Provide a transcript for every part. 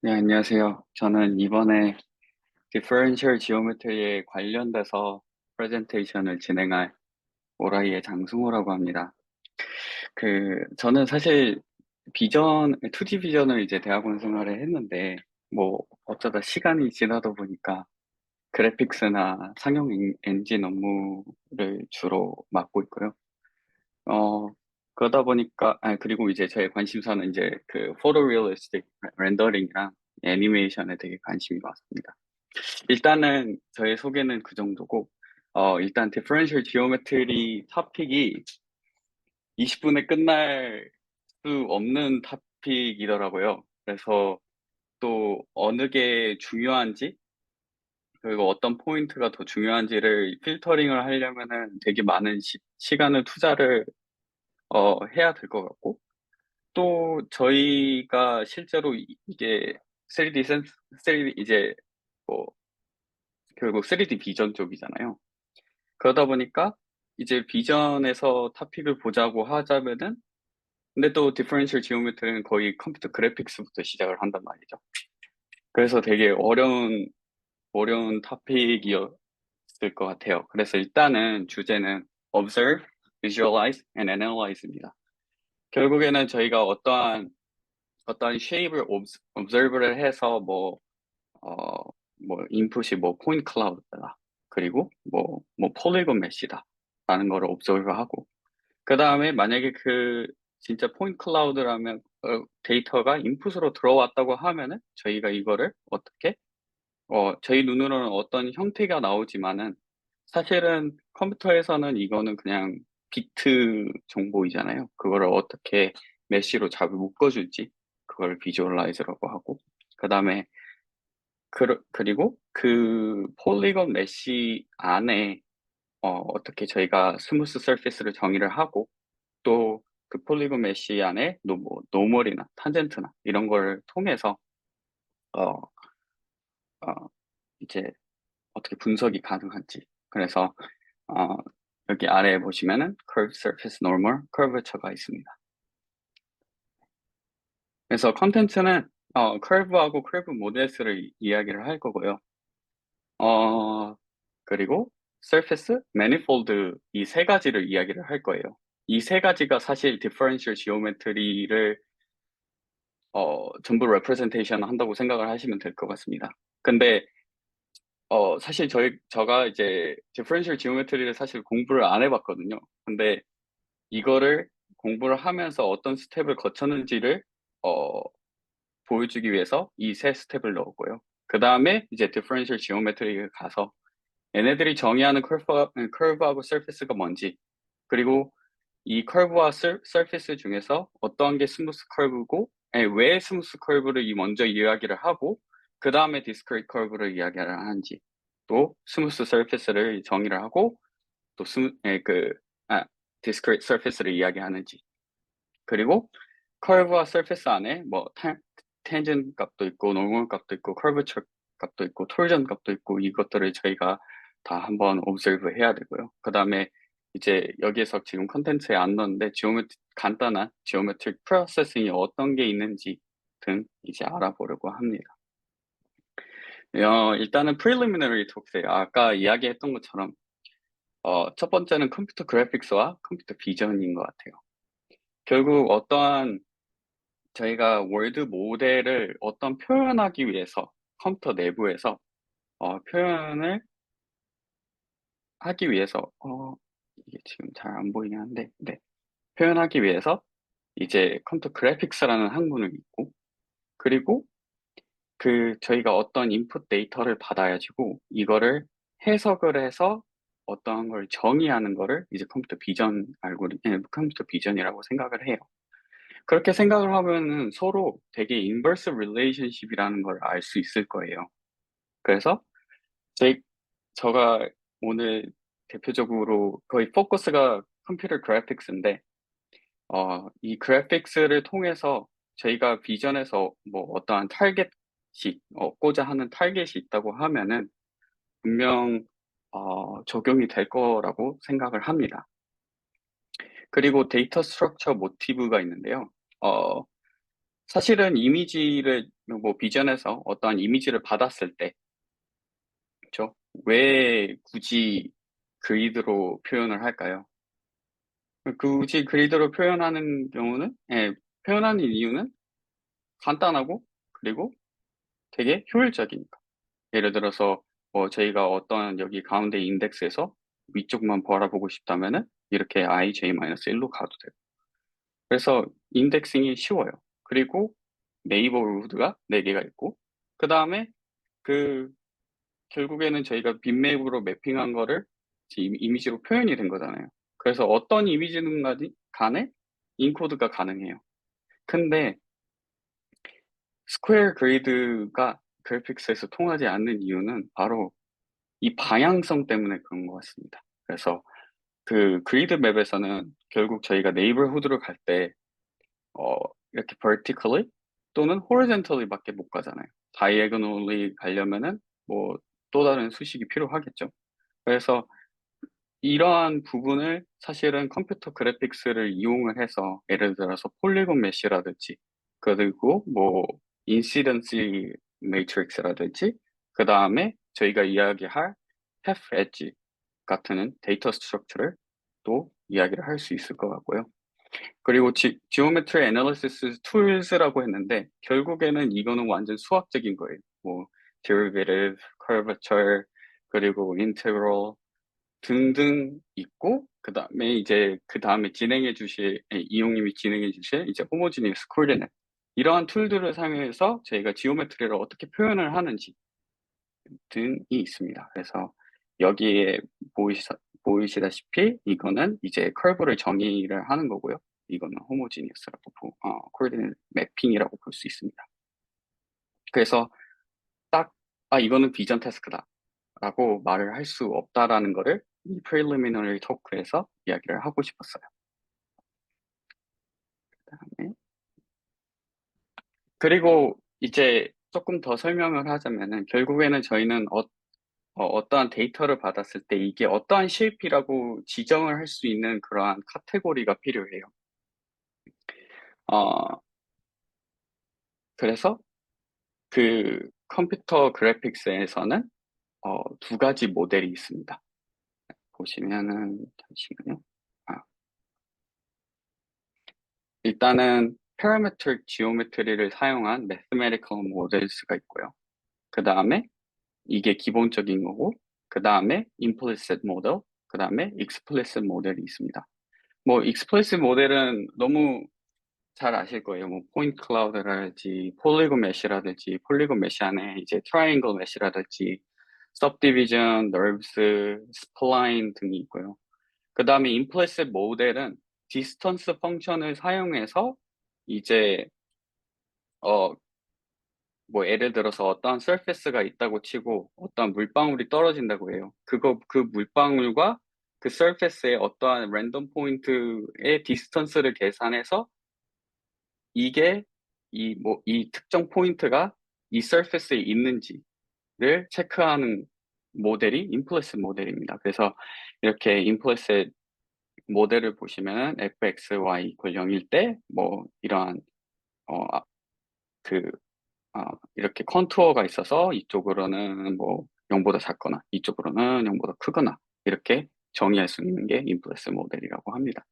네, 안녕하세요. 저는 이번에 디퍼런셜 지오메트리에 관련돼서 프레젠테이션을 진행할 오라이의 장승호라고 합니다. 저는 사실 2D 비전을 이제 대학원 생활을 했는데, 뭐, 어쩌다 시간이 지나다 보니까 그래픽스나 상용 엔진 업무를 주로 맡고 있고요. 어, 그러다 보니까, 그리고 이제 제 관심사는 이제 그 포토리얼리스틱 렌더링이랑 애니메이션에 되게 관심이 많습니다. 일단은 저의 소개는 그 정도고, 일단 디퍼런셜 지오메트리 토픽이 20분에 끝날 수 없는 토픽이더라고요. 그래서 또 어느 게 중요한지, 그리고 어떤 포인트가 더 중요한지를 필터링을 하려면은 되게 많은 시간을 투자를 해야 될 것 같고, 또 저희가 실제로 이게 3D 센스, 3D 이제 뭐 결국 3D 비전 쪽이잖아요. 그러다 보니까 이제 비전에서 토픽을 보자고 하자면은 근데 또 디퍼런셜 지오메트리는 거의 컴퓨터 그래픽스부터 시작을 한단 말이죠. 그래서 되게 어려운 토픽이었을 것 같아요. 그래서 일단은 주제는 observe, visualize, and analyze입니다. 결국에는 저희가 어떠한 쉐입을 observe를 해서 어, 인풋이 포인트 클라우드다. 그리고 폴리곤 메시다. 라는 거를 observe하고. 그 다음에 만약에 진짜 포인트 클라우드라면, 데이터가 인풋으로 들어왔다고 하면은, 저희가 이거를 어떻게, 저희 눈으로는 어떤 형태가 나오지만은, 사실은 컴퓨터에서는 이거는 그냥 비트 정보이잖아요. 그거를 어떻게 메쉬로 잘 묶어줄지, 그걸 비주얼라이즈라고 하고, 그 다음에 그리고 그 폴리건 메쉬 안에 어떻게 저희가 스무스 서피스를 정의를 하고 또 그 폴리곤 메쉬 안에 노멀이나 탄젠트나 이런 걸 통해서 어, 어, 이제 어떻게 분석이 가능한지 그래서 어, 여기 아래에 보시면은 curve surface normal curvature가 있습니다. 그래서 컨텐츠는 curve하고 curve 모델스를 이야기를 할 거고요. 어, 그리고 surface, manifold 이 세 가지를 이야기를 할 거예요. 이 세 가지가 사실 differential geometry를 전부 representation 한다고 생각을 하시면 될 것 같습니다. 근데 사실 제가 이제 differential geometry를 사실 공부를 안 해봤거든요. 근데 이거를 공부를 하면서 어떤 스텝을 거쳤는지를 어, 보여주기 위해서 이 세 스텝을 넣었고요. 그 다음에 이제 differential geometry에 가서 얘네들이 정의하는 커브하고 서피스가 뭔지, 그리고 이 커브와 서피스 중에서 어떤 게 스무스 커브고, 왜 스무스 커브를 먼저 이야기를 하고, 그 다음에 디스크리트 커브를 이야기를 하는지, 또 스무스 서피스를 정의를 하고, 또 디스크리트 서피스를 이야기하는지, 그리고 커브와 서피스 안에 텐전 값도 있고, 노멀 값도 있고, 커브처 값도 있고, 톨전 값도 있고, 이것들을 저희가 다 한번 observe 해야 되고요. 그 다음에 이제 여기에서 지금 컨텐츠에 안 넣었는데, 간단한 geometric processing이 어떤 게 있는지 등 이제 알아보려고 합니다. 일단은 preliminary talks예요. 아까 이야기했던 것처럼, 첫 번째는 컴퓨터 그래픽스와 컴퓨터 비전인 것 같아요. 결국 저희가 월드 모델을 어떤 표현하기 위해서 컴퓨터 내부에서 표현을 하기 위해서 이게 지금 잘 안 보이긴 한데 네. 표현하기 위해서 이제 컴퓨터 그래픽스라는 학문을 있고 그리고 저희가 어떤 인풋 데이터를 받아야지고 이거를 해석을 해서 어떠한 걸 정의하는 거를 이제 컴퓨터 비전이라고 생각을 해요. 그렇게 생각을 하면은 서로 되게 인버스 릴레이션십이라는 걸 알 수 있을 거예요. 그래서 제, 제가 오늘 대표적으로 거의 포커스가 컴퓨터 그래픽스인데, 이 그래픽스를 통해서 저희가 비전에서 어떠한 얻고자 하는 타겟이 있다고 하면은 분명, 적용이 될 거라고 생각을 합니다. 그리고 데이터 스트럭처 모티브가 있는데요. 어, 사실은 이미지를 뭐 비전에서 어떠한 이미지를 받았을 때, 그렇죠? 왜 굳이 그리드로 표현을 할까요? 굳이 그리드로 표현하는 경우는, 표현하는 이유는 간단하고 그리고 되게 효율적이니까. 예를 들어서 뭐 저희가 어떤 여기 가운데 인덱스에서 위쪽만 바라보고 싶다면은 이렇게 ij-1로 가도 돼요. 그래서 인덱싱이 쉬워요. 그리고 네이버후드가 4개가 있고, 그 다음에 그 결국에는 저희가 빗맵으로 매핑한 거를 이미지로 표현이 된 거잖아요. 그래서 어떤 이미지는 간에 인코드가 가능해요. 근데 스퀘어 그리드가 그래픽스에서 통하지 않는 이유는 바로 이 방향성 때문에 그런 것 같습니다. 그래서 그 그리드 맵에서는 결국 저희가 네이버후드로 갈 때, 어, 이렇게 vertically 또는 horizontally밖에 못 가잖아요. diagonally 가려면은 뭐 또 다른 수식이 필요하겠죠. 그래서 이러한 부분을 사실은 컴퓨터 그래픽스를 이용을 해서 예를 들어서 폴리곤 메쉬라든지 그리고 뭐 인시던시 매트릭스라든지 그 다음에 저희가 이야기할 half 엣지 같은 데이터 스트럭처를 또 이야기를 할 수 있을 것 같고요. 그리고 지오메트리 애널리시스 툴스라고 했는데 결국에는 이거는 완전 수학적인 거예요. 뭐 derivative, curvature, 그리고 integral 등등 있고 그다음에 이제 그다음에 진행해 주실 이용님이 진행해 주실 이제 호모지니어스 코디네이트 이러한 툴들을 사용해서 저희가 지오메트리를 어떻게 표현을 하는지 등이 있습니다. 그래서 여기에 보이시다시피 이거는 이제 커브를 정의를 하는 거고요. 이거는 호모지니어스라고 코디네이트 매핑이라고 볼 수 있습니다. 그래서 딱 이거는 비전 태스크다. 라고 말을 할 수 없다라는 거를 이 preliminary 토크에서 이야기를 하고 싶었어요. 그다음에 그리고 이제 조금 더 설명을 하자면은 결국에는 저희는 어떠한 데이터를 받았을 때 이게 어떠한 쉐입이라고 지정을 할 수 있는 그러한 카테고리가 필요해요. 어, 그래서 그 컴퓨터 그래픽스에서는 두 가지 모델이 있습니다. 보시면은 잠시만요. 아, 일단은 parametric geometry를 사용한 mathematical models가 있고요. 그 다음에 이게 기본적인 거고, 그 다음에 implicit model, 그 다음에 explicit 모델이 있습니다. 뭐 explicit 모델은 너무 잘 아실 거예요. 뭐 포인트 클라우드라든지 폴리곤 메쉬라든지 폴리곤 메쉬 안에 이제 트라이앵글 메쉬라든지 subdivision, nerves, spline 등이 있고요. 그 다음에 implicit 모델은 distance 펑션을 사용해서 이제 어 뭐 예를 들어서 어떠한 surface가 있다고 치고 어떠한 물방울이 떨어진다고 해요. 그 물방울과 그 surface의 어떠한 랜덤 포인트의 디스턴스를 계산해서 이게 이 특정 포인트가 이 surface에 있는지를 체크하는 모델이 implicit 모델입니다. 그래서 이렇게 implicit 모델을 보시면은 fxy = 0일 때 뭐 이러한 어, 아, 그 이렇게 컨투어가 있어서 이쪽으로는 뭐 0보다 작거나 이쪽으로는 0보다 크거나 이렇게 정의할 수 있는 게 인플레스 모델이라고 합니다.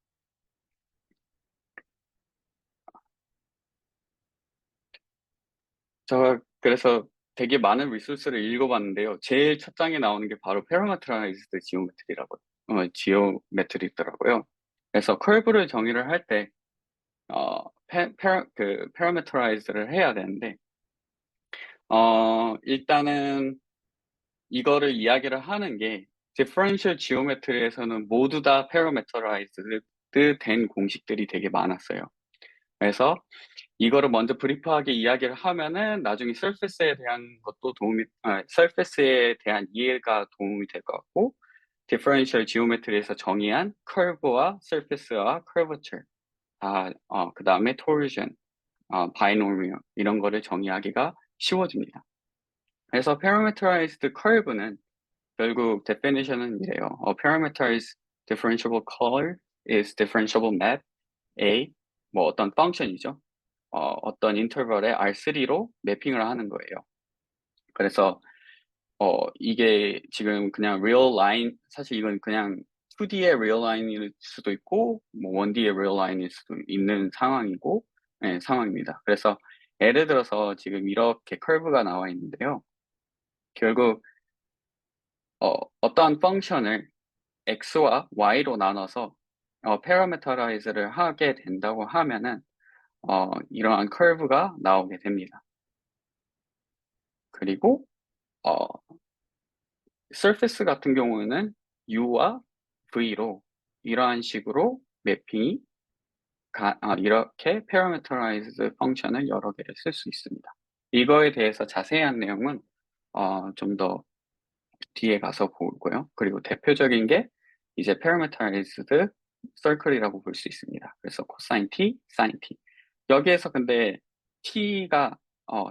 그래서 되게 많은 리소스를 읽어봤는데요. 제일 첫 장에 나오는 게 바로 parameterized 지오메트리더라고요. 그래서 커브를 정의를 할 때, parameterized를 해야 되는데, 일단은 이거를 이야기를 하는 게 differential geometry에서는 모두 다 parameterized 된 공식들이 되게 많았어요. 그래서 이거를 먼저 브리프하게 이야기를 하면은 나중에 surface에 대한 것도 surface에 대한 이해가 도움이 될 것 같고 differential geometry에서 정의한 curve와 surface와 curvature 그 다음에 torsion, binomial 이런 거를 정의하기가 쉬워집니다. 그래서 parameterized curve는 결국 definition은 이래요. A parameterized differentiable color is differentiable map A 뭐 어떤 function이죠. 어떤 인터벌에 R3로 매핑을 하는 거예요. 그래서 이게 지금 그냥 real line, 사실 이건 그냥 2D의 real line일 수도 있고, 뭐 1D의 real line일 수도 있는 상황이고, 네, 상황입니다. 그래서 예를 들어서 지금 이렇게 커브가 나와 있는데요. 결국, 어떠한 펑션을 x와 y로 나눠서, parameterize를 하게 된다고 하면은, 이러한 커브가 나오게 됩니다. 그리고, 어, surface 같은 경우에는 u와 v로 이러한 식으로 매핑이 이렇게 parameterized 펑션을 여러 개를 쓸 수 있습니다. 이거에 대해서 자세한 내용은 좀 더 뒤에 가서 보고요. 그리고 대표적인 게 이제 parameterized circle이라고 볼 수 있습니다. 그래서 cosine t, sin t. 여기에서 근데 t가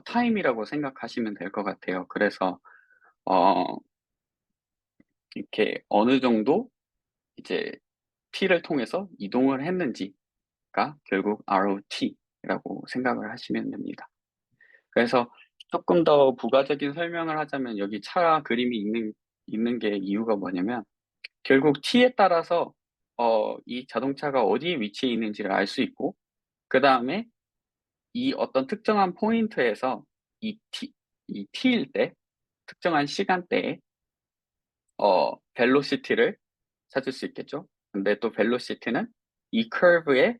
time이라고 생각하시면 될 것 같아요. 그래서 어, 이렇게 어느 정도 이제 t를 통해서 이동을 했는지가 결국 ROT라고 생각을 하시면 됩니다. 그래서 조금 더 부가적인 설명을 하자면 여기 차 그림이 있는 게 이유가 뭐냐면 결국 t에 따라서 이 자동차가 어디에 위치해 있는지를 알 수 있고 그 다음에 이 어떤 특정한 포인트에서 이 t일 때 특정한 시간대에 벨로시티를 찾을 수 있겠죠. 근데 또 벨로시티는 이 커브의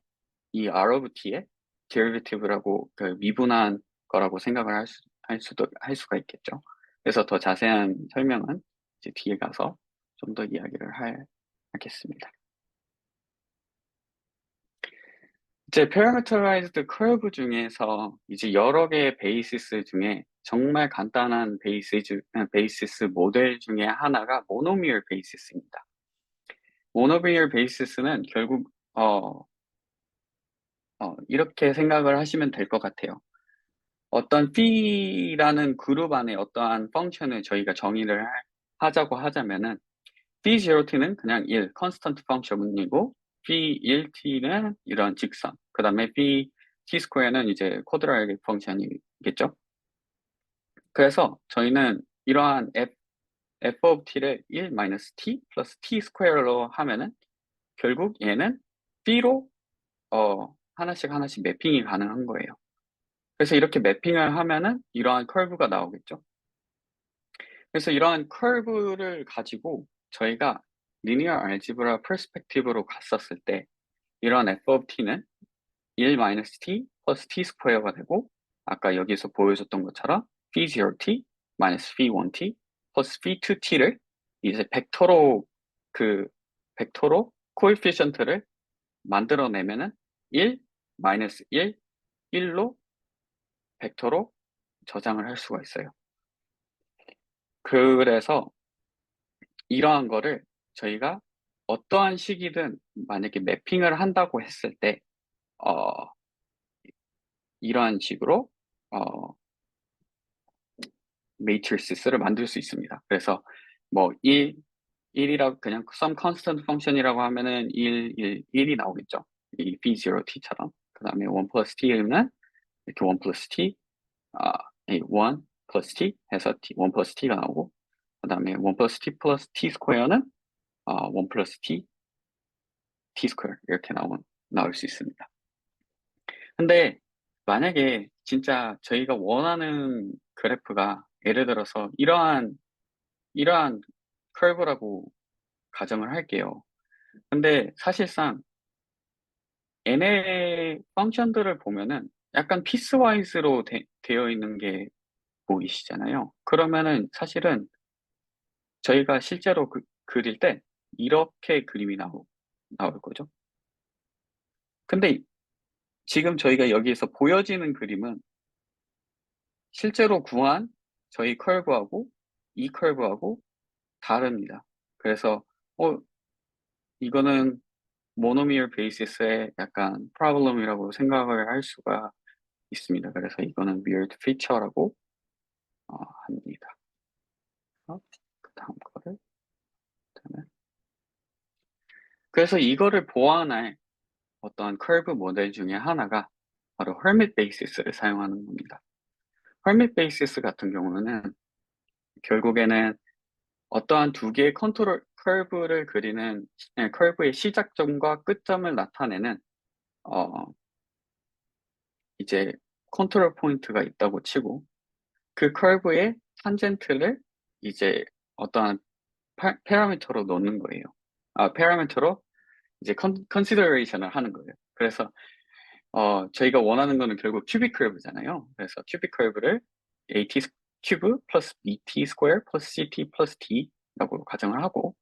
이 R of t의 derivative라고 그 미분한 거라고 생각을 할 수가 있겠죠. 그래서 더 자세한 설명은 이제 뒤에 가서 좀 더 이야기를 하겠습니다. 이제 parameterized curve 중에서 이제 여러 개의 베이시스 중에 정말 간단한 베이시스 모델 중에 하나가 모노미얼 베이시스입니다. 모노미얼 베이시스는 결국 이렇게 생각을 하시면 될 것 같아요. 어떤 B라는 그룹 안에 어떠한 펑션을 저희가 정의를 하자고 하자면은 B0t는 그냥 1, 컨스턴트 펑션이고 B1t는 이런 직선, 그 다음에 BT 스퀘어는 이제 쿼드라틱 펑션이겠죠. 그래서 저희는 이러한 f of t를 1 t 플러스 t 스퀘어로 하면은 결국 얘는 B로 하나씩 매핑이 가능한 거예요. 그래서 이렇게 매핑을 하면은 이러한 커브가 나오겠죠. 그래서 이러한 커브를 가지고 저희가 리니어 알지브라 퍼스펙티브로 갔었을 때 이런 f of t는 1 t 플러스 t 스퀘어가 되고 아까 여기서 보여줬던 것처럼 p0t 마이너스 p1t 플러스 p2t를 이제 벡터로 코에피션트를 만들어내면은 1 1 1로 벡터로 저장을 할 수가 있어요. 그래서 이러한 거를 저희가 어떠한 식이든 만약에 매핑을 한다고 했을 때, 어, 이러한 식으로, 메이트리스를 만들 수 있습니다. 그래서 뭐 1이라고 그냥 some constant function이라고 하면은 1이 나오겠죠. 이 B0t처럼. 그 다음에 1 plus t는 이렇게 1 plus t, 1 plus t 해서 1 plus t가 나오고, 그 다음에 1 plus t plus t 스퀘어는 1 plus t 스퀘어 이렇게 나올 수 있습니다. 근데 만약에 진짜 저희가 원하는 그래프가 예를 들어서 이러한 커브라고 가정을 할게요. 근데 사실상 n의 펑션들을 보면은 약간 피스와이즈로 되어 있는 게 보이시잖아요. 그러면은 사실은 저희가 실제로 그릴 때 이렇게 그림이 나올 거죠. 근데 지금 저희가 여기에서 보여지는 그림은 실제로 구한 저희 커브하고 이 커브하고 다릅니다. 그래서 어, 이거는 모노미얼 베이시스의 약간 프로블럼이라고 생각을 할 수가 있습니다. 그래서 이거는 weird feature라고 합니다. 그 다음 거를 보면 그래서 이거를 보완할 어떤 커브 모델 중에 하나가 바로 hermit basis를 사용하는 겁니다. hermit basis 같은 경우는 결국에는 어떠한 두 개의 컨트롤 커브를 그리는 커브의 시작점과 끝점을 나타내는 어, 이제 컨트롤 포인트가 있다고 치고 그 커브의 탄젠트를 이제 어떠한 파라미터로 넣는 거예요. 파라미터로 이제 컨시더레이션을 하는 거예요. 그래서 저희가 원하는 거는 결국 큐빅 커브잖아요. 그래서 큐빅 커브를 AT 큐브 플러스 BT 스퀘어 플러스 CT 플러스 T라고 가정을 하고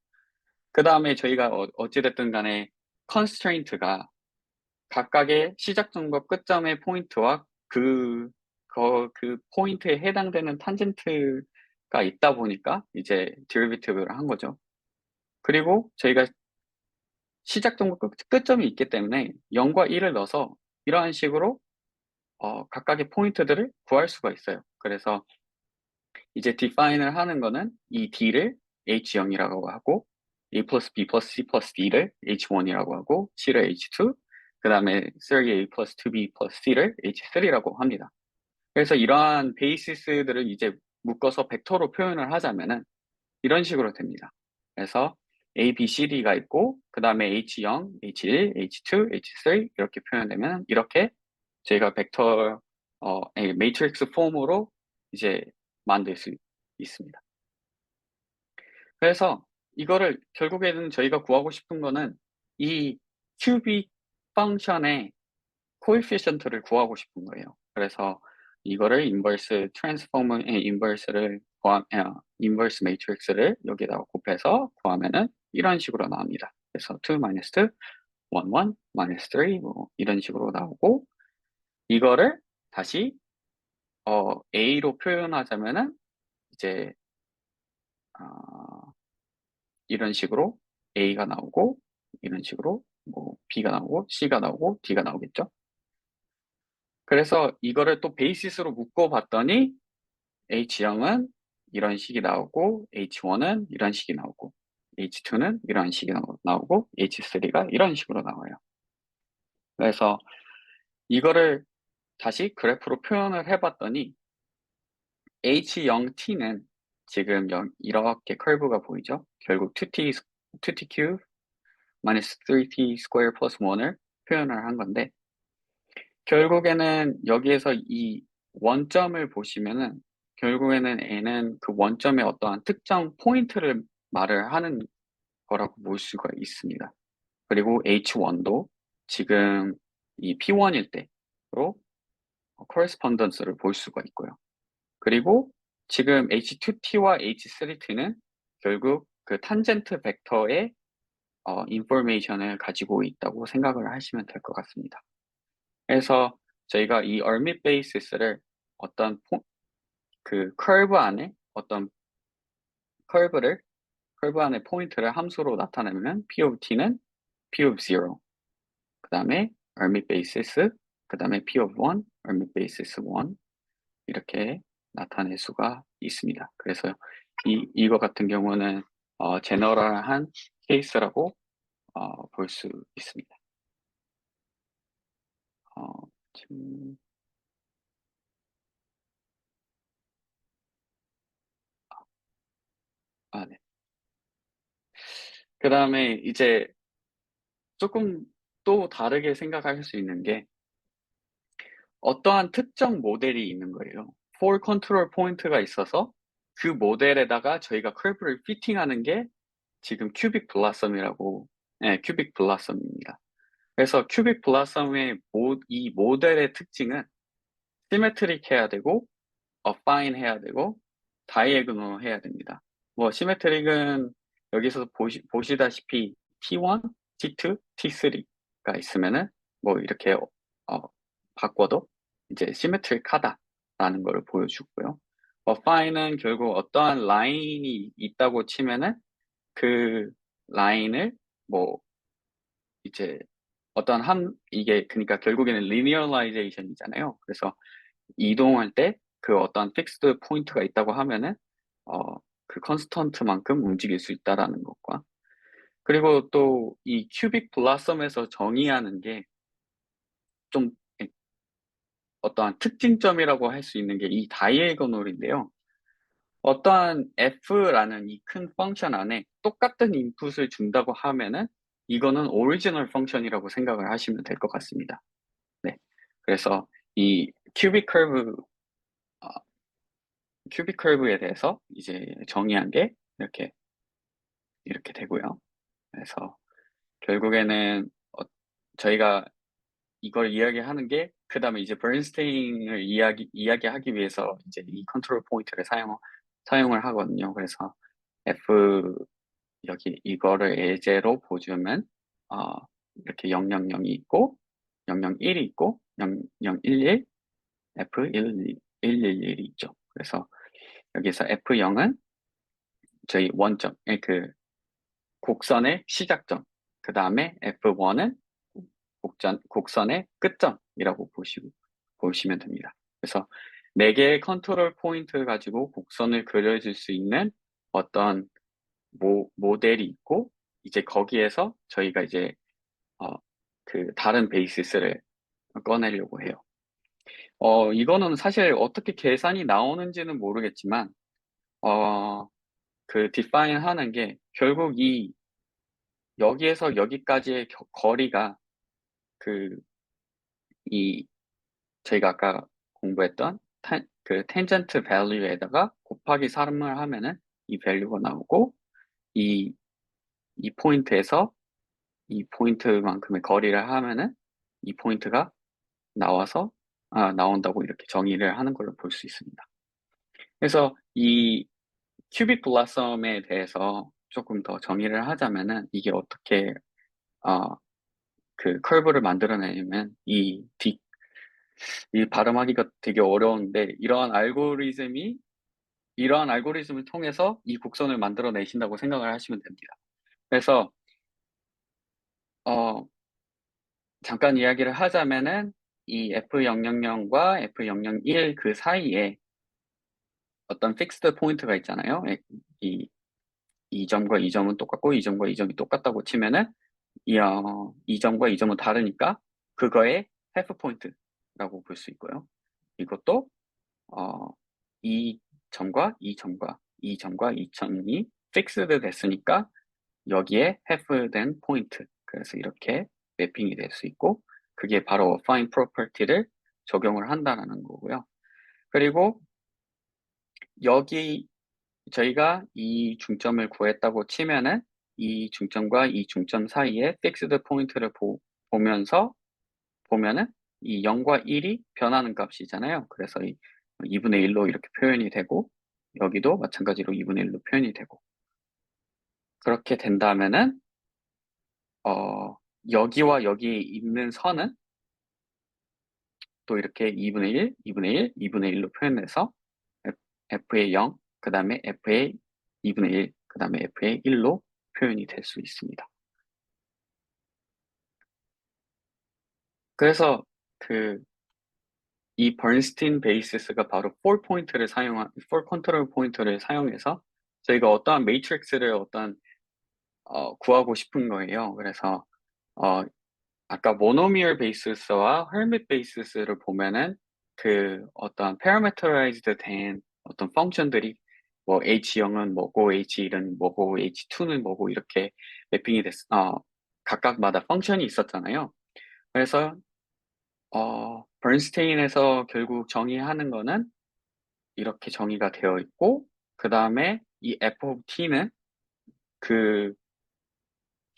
그 다음에 저희가 어찌됐든 간에 constraint가 각각의 시작점과 끝점의 포인트와 그 포인트에 해당되는 탄젠트가 있다 보니까 이제 데리베이티브를 한 거죠. 그리고 저희가 시작점과 끝점이 있기 때문에 0과 1을 넣어서 이러한 식으로 각각의 포인트들을 구할 수가 있어요. 그래서 이제 define을 하는 거는 이 D를 H0이라고 하고 A 플러스 B 플러스 C 플러스 D를 H1이라고 하고 C를 H2 그 다음에 3A 플러스 2B 플러스 C를 H3라고 합니다. 그래서 이러한 베이시스들을 이제 묶어서 벡터로 표현을 하자면은 이런 식으로 됩니다. 그래서 A, B, C, D가 있고 그 다음에 H0, H1, H2, H3 이렇게 표현되면 이렇게 저희가 벡터 매트릭스 폼으로 이제 만들 수 있습니다. 그래서 이거를 결국에는 저희가 구하고 싶은 거는 이 큐빅 펑션의 코에피션트를 구하고 싶은 거예요. 그래서 이거를 인버스 트랜스포머의 인버스 매트릭스를 여기다가 곱해서 구하면은 이런 식으로 나옵니다. 그래서 2 마이너스 2, 1, 1, 마이너스 3 뭐 이런 식으로 나오고 이거를 다시 A로 표현하자면은 이제 이런 식으로 A가 나오고 이런 식으로 뭐 B가 나오고 C가 나오고 D가 나오겠죠. 그래서 이거를 또 베이시스로 묶어봤더니 H0은 이런 식이 나오고 H1은 이런 식이 나오고 H2는 이런 식이 나오고 H3가 이런 식으로 나와요. 그래서 이거를 다시 그래프로 표현을 해봤더니 H0t는 지금 이렇게 커브가 보이죠? 결국 2t 큐브 마이너스 3t 스퀘어 플러스 1을 표현을 한 건데 결국에는 여기에서 이 원점을 보시면은 결국에는 N은 그 원점의 어떠한 특정 포인트를 말을 하는 거라고 볼 수가 있습니다. 그리고 H1도 지금 이 P1일 때로 correspondence를 볼 수가 있고요. 그리고 지금 H2T와 H3T는 결국 그 탄젠트 벡터의 인포메이션을 가지고 있다고 생각을 하시면 될 것 같습니다. 그래서 저희가 이 얼밋 베이시스를 어떤 그 커브 안에 어떤 커브 안에 포인트를 함수로 나타내면 P of T는 P of 0, 그 다음에 얼밋 베이시스, 그 다음에 P of 1, 얼밋 베이시스 1 이렇게 나타낼 수가 있습니다. 그래서 이거 같은 경우는 제너럴한 케이스라고 볼 수 있습니다. 지금 네. 그 다음에 이제 조금 또 다르게 생각할 수 있는 게 어떠한 특정 모델이 있는 거예요. for 컨트롤 포인트가 있어서 그 모델에다가 저희가 커브를 피팅하는 게 지금 큐빅 블라썸이라고 큐빅 블라썸입니다. 그래서 큐빅 블라썸의 이 모델의 특징은 시메트릭 해야 되고 어파인 해야 되고 다이애그널 해야 됩니다. 뭐 시메트릭은 여기서 보시다시피 T1, T2, T3가 있으면은 뭐 이렇게 바꿔도 이제 시메트릭하다라는 걸 보여주고요. 어파인은 결국 어떠한 라인이 있다고 치면은 그 라인을 뭐 이제 이게 그러니까 결국에는 리니어라이제이션이잖아요. 그래서 이동할 때 그 어떤 픽스드 포인트가 있다고 하면은 그 컨스턴트만큼 움직일 수 있다라는 것과 그리고 또 이 큐빅 블라썸에서 정의하는 게 좀 어떠한 특징점이라고 할 수 있는 게 이 다이애고널인데요. 어떠한 f라는 이 큰 펑션 안에 똑같은 인풋을 준다고 하면은 이거는 오리지널 펑션이라고 생각을 하시면 될 것 같습니다. 네. 그래서 이 어, 큐빅 커브에 대해서 이제 정의한 게 이렇게 되고요. 그래서 결국에는 저희가 이걸 이야기하는 게 그다음에 이제 버른스테인을 이야기하기 위해서 이제 이 컨트롤 포인트를 사용을 하거든요. 그래서 F 여기 이거를 예제로 보자면 어, 이렇게 000이 있고 001이 있고 0011 F111이 있죠. 그래서 여기서 F0은 저희 원점, 곡선의 시작점, 그 다음에 F1은 곡선의 끝점이라고 보시면 됩니다. 그래서 4개의 컨트롤 포인트를 가지고 곡선을 그려줄 수 있는 어떤 모델이 있고, 이제 거기에서 저희가 이제, 그 다른 베이시스를 꺼내려고 해요. 이거는 사실 어떻게 계산이 나오는지는 모르겠지만, 그 define 하는 게 결국 여기에서 여기까지의 거리가 그, 이, 저희가 아까 공부했던 그 tangent value에다가 곱하기 3을 하면은 이 밸류가 나오고, 이, 이 포인트에서 이 포인트만큼의 거리를 하면은 이 포인트가 나온다고 이렇게 정의를 하는 걸로 볼 수 있습니다. 그래서 이 큐빅 블라썸에 대해서 조금 더 정의를 하자면은 이게 어떻게, 어, 그 커브를 만들어내냐면 이 발음하기가 되게 어려운데 이러한 알고리즘을 통해서 이 곡선을 만들어내신다고 생각을 하시면 됩니다. 그래서 어, 잠깐 이야기를 하자면은 이 F000과 F001 그 사이에 어떤 픽스드 포인트가 있잖아요. 이 점과 이 점은 똑같고 이 점과 이 점이 똑같다고 치면은 이 점과 이 점은 다르니까 그거의 half 포인트라고 볼 수 있고요. 이것도 어, 이 점과 이 점과 이 점과 이 점이 픽스드 됐으니까 여기에 have 된 포인트. 그래서 이렇게 매핑이 될 수 있고, 그게 바로 affine property를 적용을 한다는 거고요. 그리고 여기 저희가 이 중점을 구했다고 치면은 이 중점과 이 중점 사이에 fixed 포인트를 보면은 이 0과 1이 변하는 값이잖아요. 그래서 2분의 1로 이렇게 표현이 되고, 여기도 마찬가지로 2분의 1로 표현이 되고, 그렇게 된다면은 여기와 여기 있는 선은 또 이렇게 2분의 1, 2분의 1, 2분의 1로 표현해서 f의 0, 그 다음에 f의 2분의 1, 그 다음에 f의 1로 표현이 될 수 있습니다. 그래서 이 버ን스틴 베이시스가 바로 4 컨트롤 포인트를 사용해서 저희가 어떠한 매트릭스를 구하고 싶은 거예요. 그래서 어, 아까 모노미얼 베이시스와 hermit 베이시스를 보면은 그 어떤 parameterized 된 어떤 펑션들이 뭐 h0은 뭐고 h1은 뭐고 h2는 뭐고 이렇게 매핑이 각각마다 펑션이 있었잖아요. 그래서 버ን스테인에서 결국 정의하는 거는 이렇게 정의가 되어 있고, 그 다음에 이 f of t는 그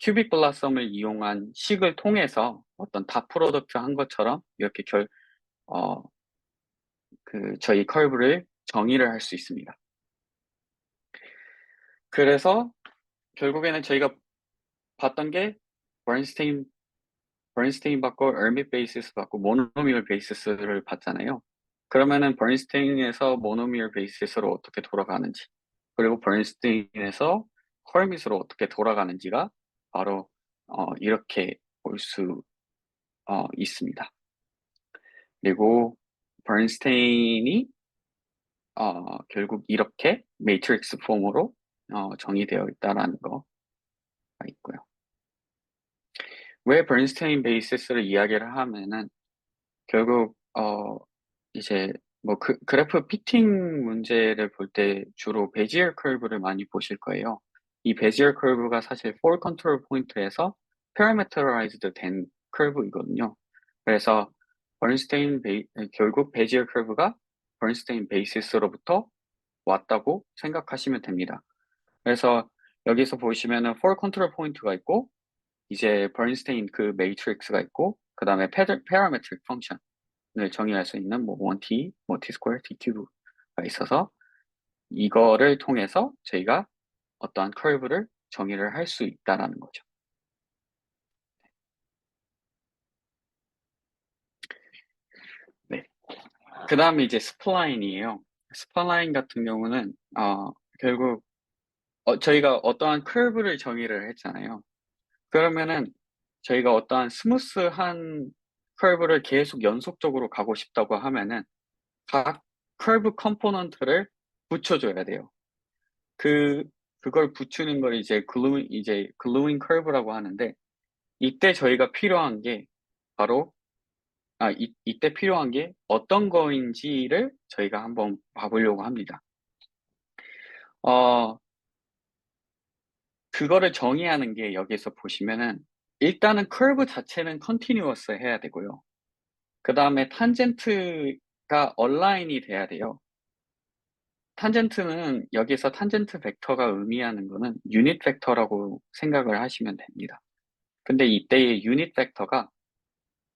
큐빅 블라썸을 이용한 식을 통해서 어떤 닷 프로덕트 한 것처럼 이렇게 어, 저희 커브를 정의를 할 수 있습니다. 그래서 결국에는 저희가 봤던 게 버ን스테인 받고 얼밋 베이시스 받고 모노미얼 베이시스를 봤잖아요. 그러면은 버ን스테인에서 모노미얼 베이시스로 어떻게 돌아가는지, 그리고 버ን스테인에서 헐밋으로 어떻게 돌아가는지가 바로 이렇게 볼 수 있습니다. 그리고 버ን스테인이 결국 이렇게 매트릭스 폼으로 정의되어 있다라는 거가 있고요. 왜 버ን스테인 베이시스를 이야기를 하면은 결국 이제 뭐 그래프 피팅 문제를 볼 때 주로 베지어 커브를 많이 보실 거예요. 이 베지어 커브가 사실 폴 컨트롤 포인트에서 parameterized 된 커브이거든요. 그래서 결국 베지어 커브가 버는스테인 베이시스로부터 왔다고 생각하시면 됩니다. 그래서 여기서 보시면은 폴 컨트롤 포인트가 있고 이제 버는스테인 그 매트릭스가 있고 그다음에 parametric function을 정의할 수 있는 뭐 1t, 뭐 t 스퀘어, t 큐브가 있어서 이거를 통해서 저희가 어떠한 커브를 정의를 할 수 있다라는 거죠. 네. 그다음에 이제 스플라인이에요. 스플라인 같은 경우는 결국 저희가 어떠한 커브를 정의를 했잖아요. 그러면은 저희가 어떠한 스무스한 커브를 계속 연속적으로 가고 싶다고 하면은 각 커브 컴포넌트를 붙여줘야 돼요. 그 그걸 붙이는 걸 이제 글루잉 커브라고 하는데 이때 저희가 필요한 게 바로 이때 필요한 게 어떤 거인지를 저희가 한번 봐보려고 합니다. 어, 그거를 정의하는 게 여기서 보시면은 일단은 커브 자체는 컨티뉴어스 해야 되고요. 그 다음에 탄젠트가 얼라인이 돼야 돼요. 탄젠트는 여기서 탄젠트 벡터가 의미하는 거는 유닛 벡터라고 생각을 하시면 됩니다. 근데 이때의 유닛 벡터가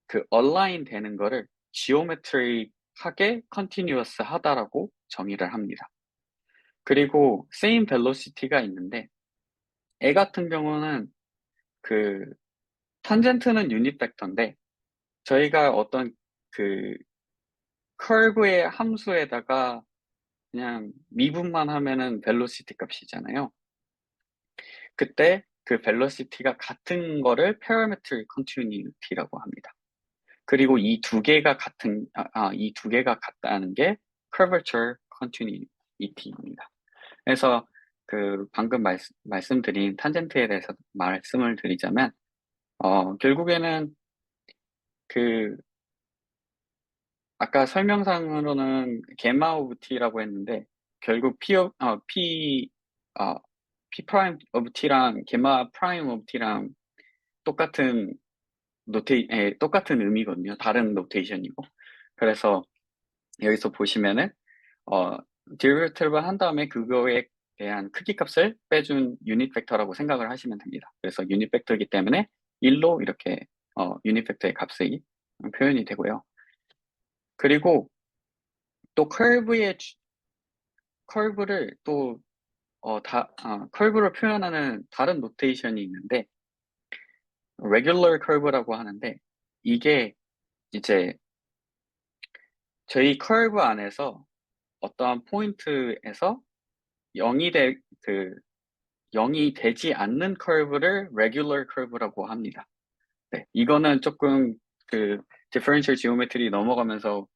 그 얼라인 되는 거를 지오메트릭하게 컨티뉴어스 하다라고 정의를 합니다. 그리고 same velocity가 있는데 애 같은 경우는 그 탄젠트는 유닛 벡터인데 저희가 어떤 그 커브의 함수에다가 그냥 미분만 하면은 벨로시티 값이잖아요. 그때 그 벨로시티가 같은 거를 parametric continuity라고 합니다. 그리고 이 두 개가 이 두 개가 같다는 게 curvature continuity입니다. 그래서 그 방금 말씀드린 탄젠트에 대해서 말씀을 드리자면, 결국에는 그 아까 설명상으로는 게마 오브 t라고 했는데 결국 어, p 프라임 오브 t랑 게마 프라임 오브 t랑 똑같은 똑같은 의미거든요. 다른 노테이션이고. 그래서 여기서 보시면은 어, 데리베이티브를 한 다음에 그거에 대한 크기 값을 빼준 유닛 벡터라고 생각을 하시면 됩니다. 그래서 유닛 벡터이기 때문에 1로 이렇게 유닛 벡터의 값이 표현이 되고요. 그리고 또 커브를 또 커브를 표현하는 다른 노테이션이 있는데 regular curve라고 하는데 이게 이제 저희 커브 안에서 어떠한 포인트에서 0이 그 0이 되지 않는 커브를 regular curve라고 합니다. 네, 이거는 조금 그 differential geometry 넘어가면서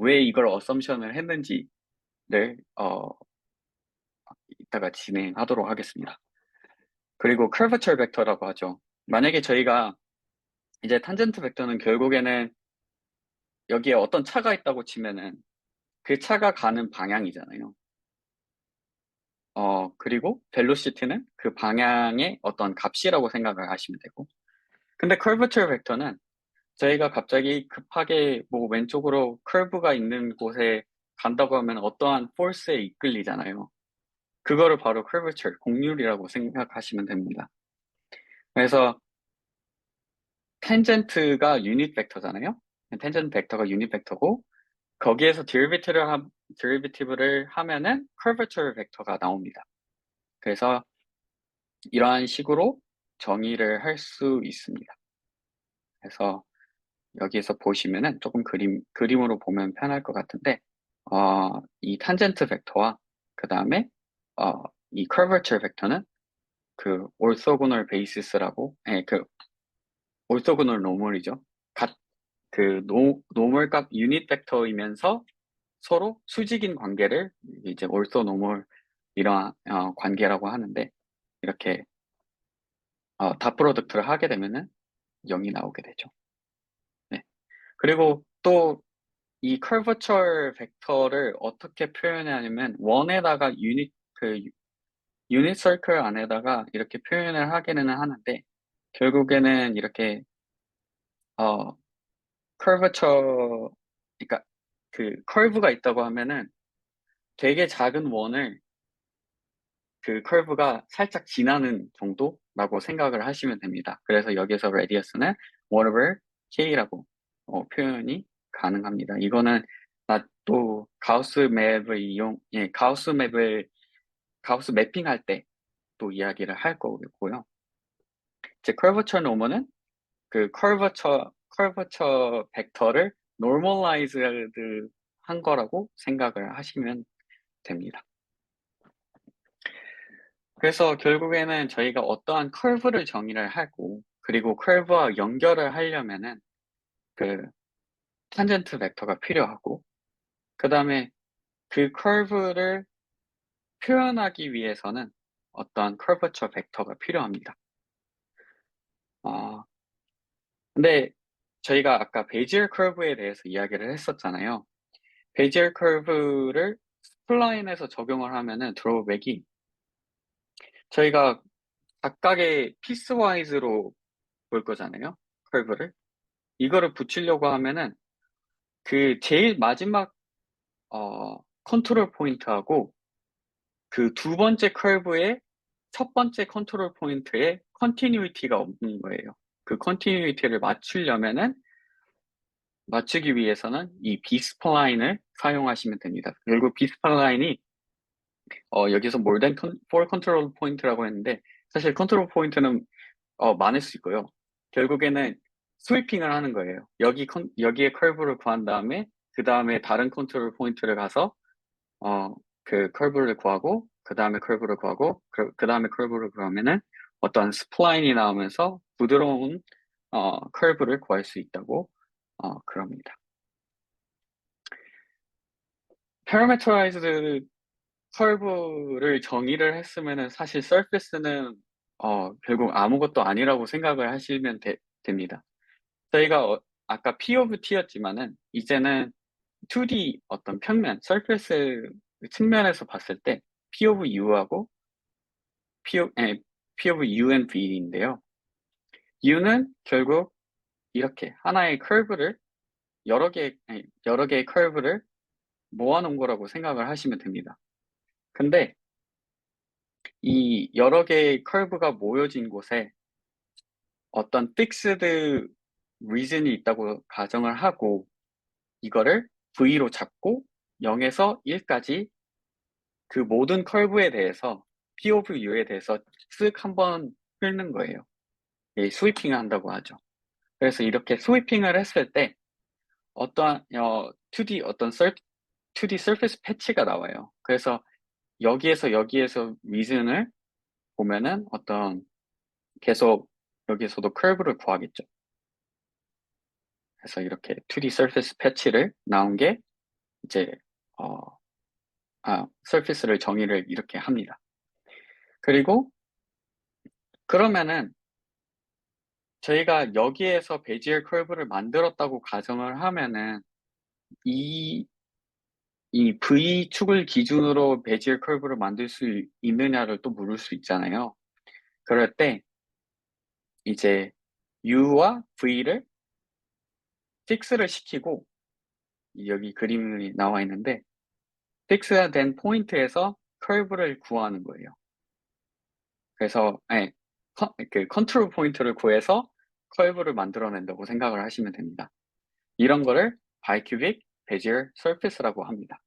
왜 이걸 어썸션을 했는지를 이따가 진행하도록 하겠습니다. 그리고 curvature 벡터라고 하죠. 만약에 저희가 이제 탄젠트 벡터는 결국에는 여기에 어떤 차가 있다고 치면은 그 차가 가는 방향이잖아요. 그리고 벨로시티는 그 방향의 어떤 값이라고 생각을 하시면 되고. 근데 curvature 벡터는 저희가 갑자기 급하게 뭐 왼쪽으로 커브가 있는 곳에 간다고 하면 어떠한 force에 이끌리잖아요. 그거를 바로 curvature, 곡률이라고 생각하시면 됩니다. 그래서 탄젠트가 유닛 벡터잖아요. 탄젠트 벡터가 유닛 벡터고 거기에서 데리베이티브를 하면은 curvature 벡터가 나옵니다. 그래서 이러한 식으로 정의를 할 수 있습니다. 그래서 여기에서 보시면은 조금 그림으로 보면 편할 것 같은데, 이 탄젠트 벡터와 그 다음에 이 curvature 벡터는 그 orthogonal basis라고, 그 orthogonal normal이죠. 그 노멀 값 유닛 벡터이면서 서로 수직인 관계를 이제 orthonormal 이런 관계라고 하는데 이렇게 닷 프로덕트를 하게 되면은 0이 나오게 되죠. 네. 그리고 또 이 curvature 벡터를 어떻게 표현하냐면 원에다가 유닛 서클 안에다가 이렇게 표현을 하기는 하는데 결국에는 이렇게 어 curvature 그러니까 그 curve가 있다고 하면은 되게 작은 원을 그 curve가 살짝 지나는 정도라고 생각을 하시면 됩니다. 그래서 여기서 radius는 whatever k라고 표현이 가능합니다. 이거는 또 가우스 매핑할 때 또 이야기를 할 거고요. 이제 curvature 노먼은 그 curvature 벡터를 normalized 한 거라고 생각을 하시면 됩니다. 그래서 결국에는 저희가 어떠한 curve를 정의를 하고 그리고 curve와 연결을 하려면은 그 탄젠트 벡터가 필요하고 그 다음에 그 curve를 표현하기 위해서는 어떠한 curvature 벡터가 필요합니다. 근데 저희가 아까 베지얼 커브에 대해서 이야기를 했었잖아요. 베지얼 커브를 스플라인에서 적용을 하면은 드로우백이 저희가 각각의 피스와이즈로 볼 거잖아요. 커브를. 이거를 붙이려고 하면은 그 제일 마지막 컨트롤 포인트하고 그 두 번째 커브의 첫 번째 컨트롤 포인트에 컨티뉴이티가 없는 거예요. 그 컨티뉴이티를 맞추기 위해서는 이 비스플라인을 사용하시면 됩니다. 결국 비스플라인이 여기서 more than four control point라고 했는데 사실 컨트롤 포인트는 많을 수 있고요. 결국에는 스위핑을 하는 거예요. 여기에 커브를 구한 다음에 그 다음에 다른 컨트롤 포인트를 가서 그 커브를 구하고 그 다음에 커브를 구하고 그 다음에 커브를 구하면은 어떤 스플라인이 나오면서 부드러운 커브를 구할 수 있다고 그럽니다. parameterized 커브를 정의를 했으면은 사실 surface는 결국 아무것도 아니라고 생각을 하시면 됩니다. 저희가 아까 P of T였지만은 이제는 2D 어떤 평면, surface 측면에서 봤을 때 P of U하고 P of U and V인데요. U는 결국 이렇게 하나의 커브를 여러 개의 커브를 모아놓은 거라고 생각을 하시면 됩니다. 근데 이 여러 개의 커브가 모여진 곳에 어떤 fixed reason이 있다고 가정을 하고 이거를 V로 잡고 0에서 1까지 그 모든 커브에 대해서 P of U에 대해서 쓱 한번 훑는 거예요. 스위핑을 한다고 하죠. 그래서 이렇게 스위핑을 했을 때 어떠한 2D surface 패치가 나와요. 그래서 여기에서 reason을 보면은 계속 여기서도 커브를 구하겠죠. 그래서 이렇게 2D surface 패치를 나온 게 이제 surface를 정의를 이렇게 합니다. 그리고 그러면은 저희가 여기에서 베지얼 커브를 만들었다고 가정을 하면은 이 V축을 기준으로 베지얼 커브를 만들 수 있느냐를 또 물을 수 있잖아요. 그럴 때 이제 U와 V를 픽스를 시키고 여기 그림이 나와 있는데 픽스된 포인트에서 커브를 구하는 거예요. 그래서 그 컨트롤 포인트를 구해서 커브를 만들어낸다고 생각을 하시면 됩니다. 이런 거를 바이큐빅 베지얼 서피스라고 합니다.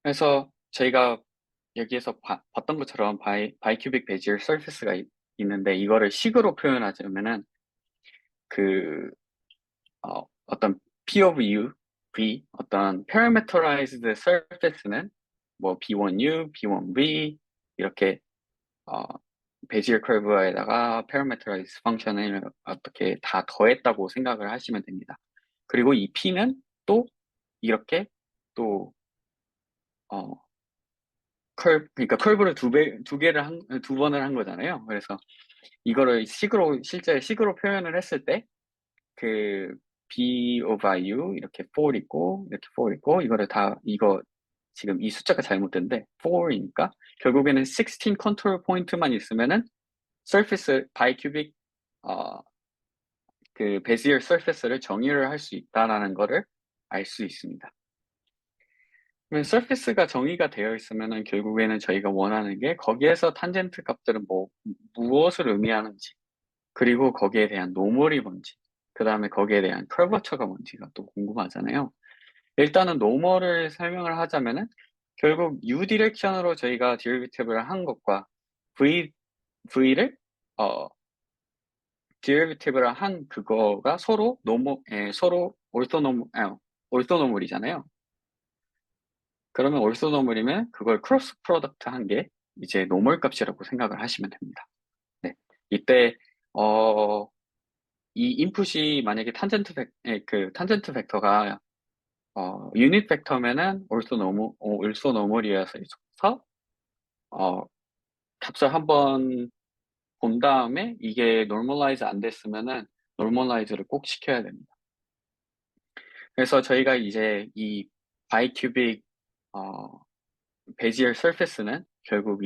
그래서 저희가 여기에서 봤던 것처럼 바이큐빅 베지얼 서피스가 있는데 이거를 식으로 표현하자면은 그 어떤 P of U, V 어떤 parameterized surface는 뭐 B1U, B1V 이렇게 베지얼 커브에다가 parameterized 펑션을 어떻게 다 더했다고 생각을 하시면 됩니다. 그리고 이 P는 또 이렇게 또 그러니까 컬브를 두 번을 한 거잖아요. 그래서 이거를 실제 식으로 표현을 했을 때, 그, B over U, 이렇게 4 있고, 이렇게 4 있고, 이거, 지금 이 숫자가 잘못된데, 4이니까, 결국에는 16 컨트롤 포인트만 있으면은, surface, bicubic, 어, 그, 베지열 surface를 정의를 할 수 있다라는 거를 알 수 있습니다. 그러면 surface가 정의가 되어 있으면은 결국에는 저희가 원하는 게 거기에서 탄젠트 값들은 무엇을 의미하는지, 그리고 거기에 대한 노멀이 뭔지, 그 다음에 거기에 대한 커버처가 뭔지가 또 궁금하잖아요. 일단은 노멀을 설명을 하자면은 결국 U 디렉션으로 저희가 디리비티브를 한 것과 V를 디리비티브를 한 그거가 서로 올소노멀이잖아요. 그러면 올소노멀이면 그걸 크로스 프로덕트 한 게 이제 노멀 값이라고 생각을 하시면 됩니다. 네. 이때 어, 이 인풋이 만약에 탄젠트 벡터가 유닛 벡터면은 올소노멀이어서 어, 값을 한번 본 다음에 이게 노멀라이즈 안 됐으면은 노멀라이즈를 꼭 시켜야 됩니다. 그래서 저희가 이제 이 바이큐빅 베지얼 서페스는 결국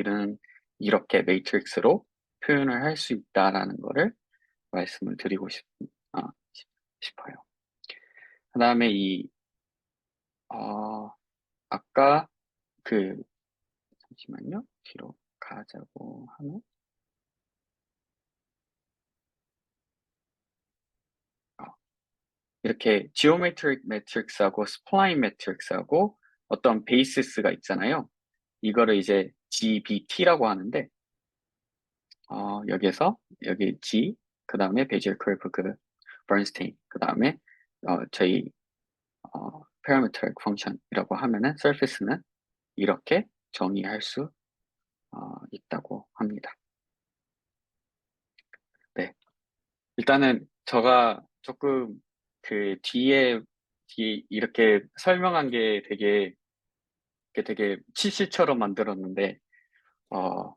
이렇게 매트릭스로 표현을 할 수 있다라는 거를 말씀을 드리고 어, 싶어요. 그 다음에 어, 아까 그, 잠시만요. 뒤로 가자고 하면, 어, 이렇게 지오메트릭 매트릭스하고 스플라인 매트릭스하고 어떤 베이시스가 있잖아요. 이거를 이제 GBT라고 하는데, 여기 G, 그 다음에 베지얼 커브, 버ን스테인, 그 다음에 저희 parametric function이라고 하면은 surface는 이렇게 정의할 수 있다고 합니다. 네. 일단은 제가 조금 그 뒤에 이렇게 설명한 게 되게 치실처럼 만들었는데, 어,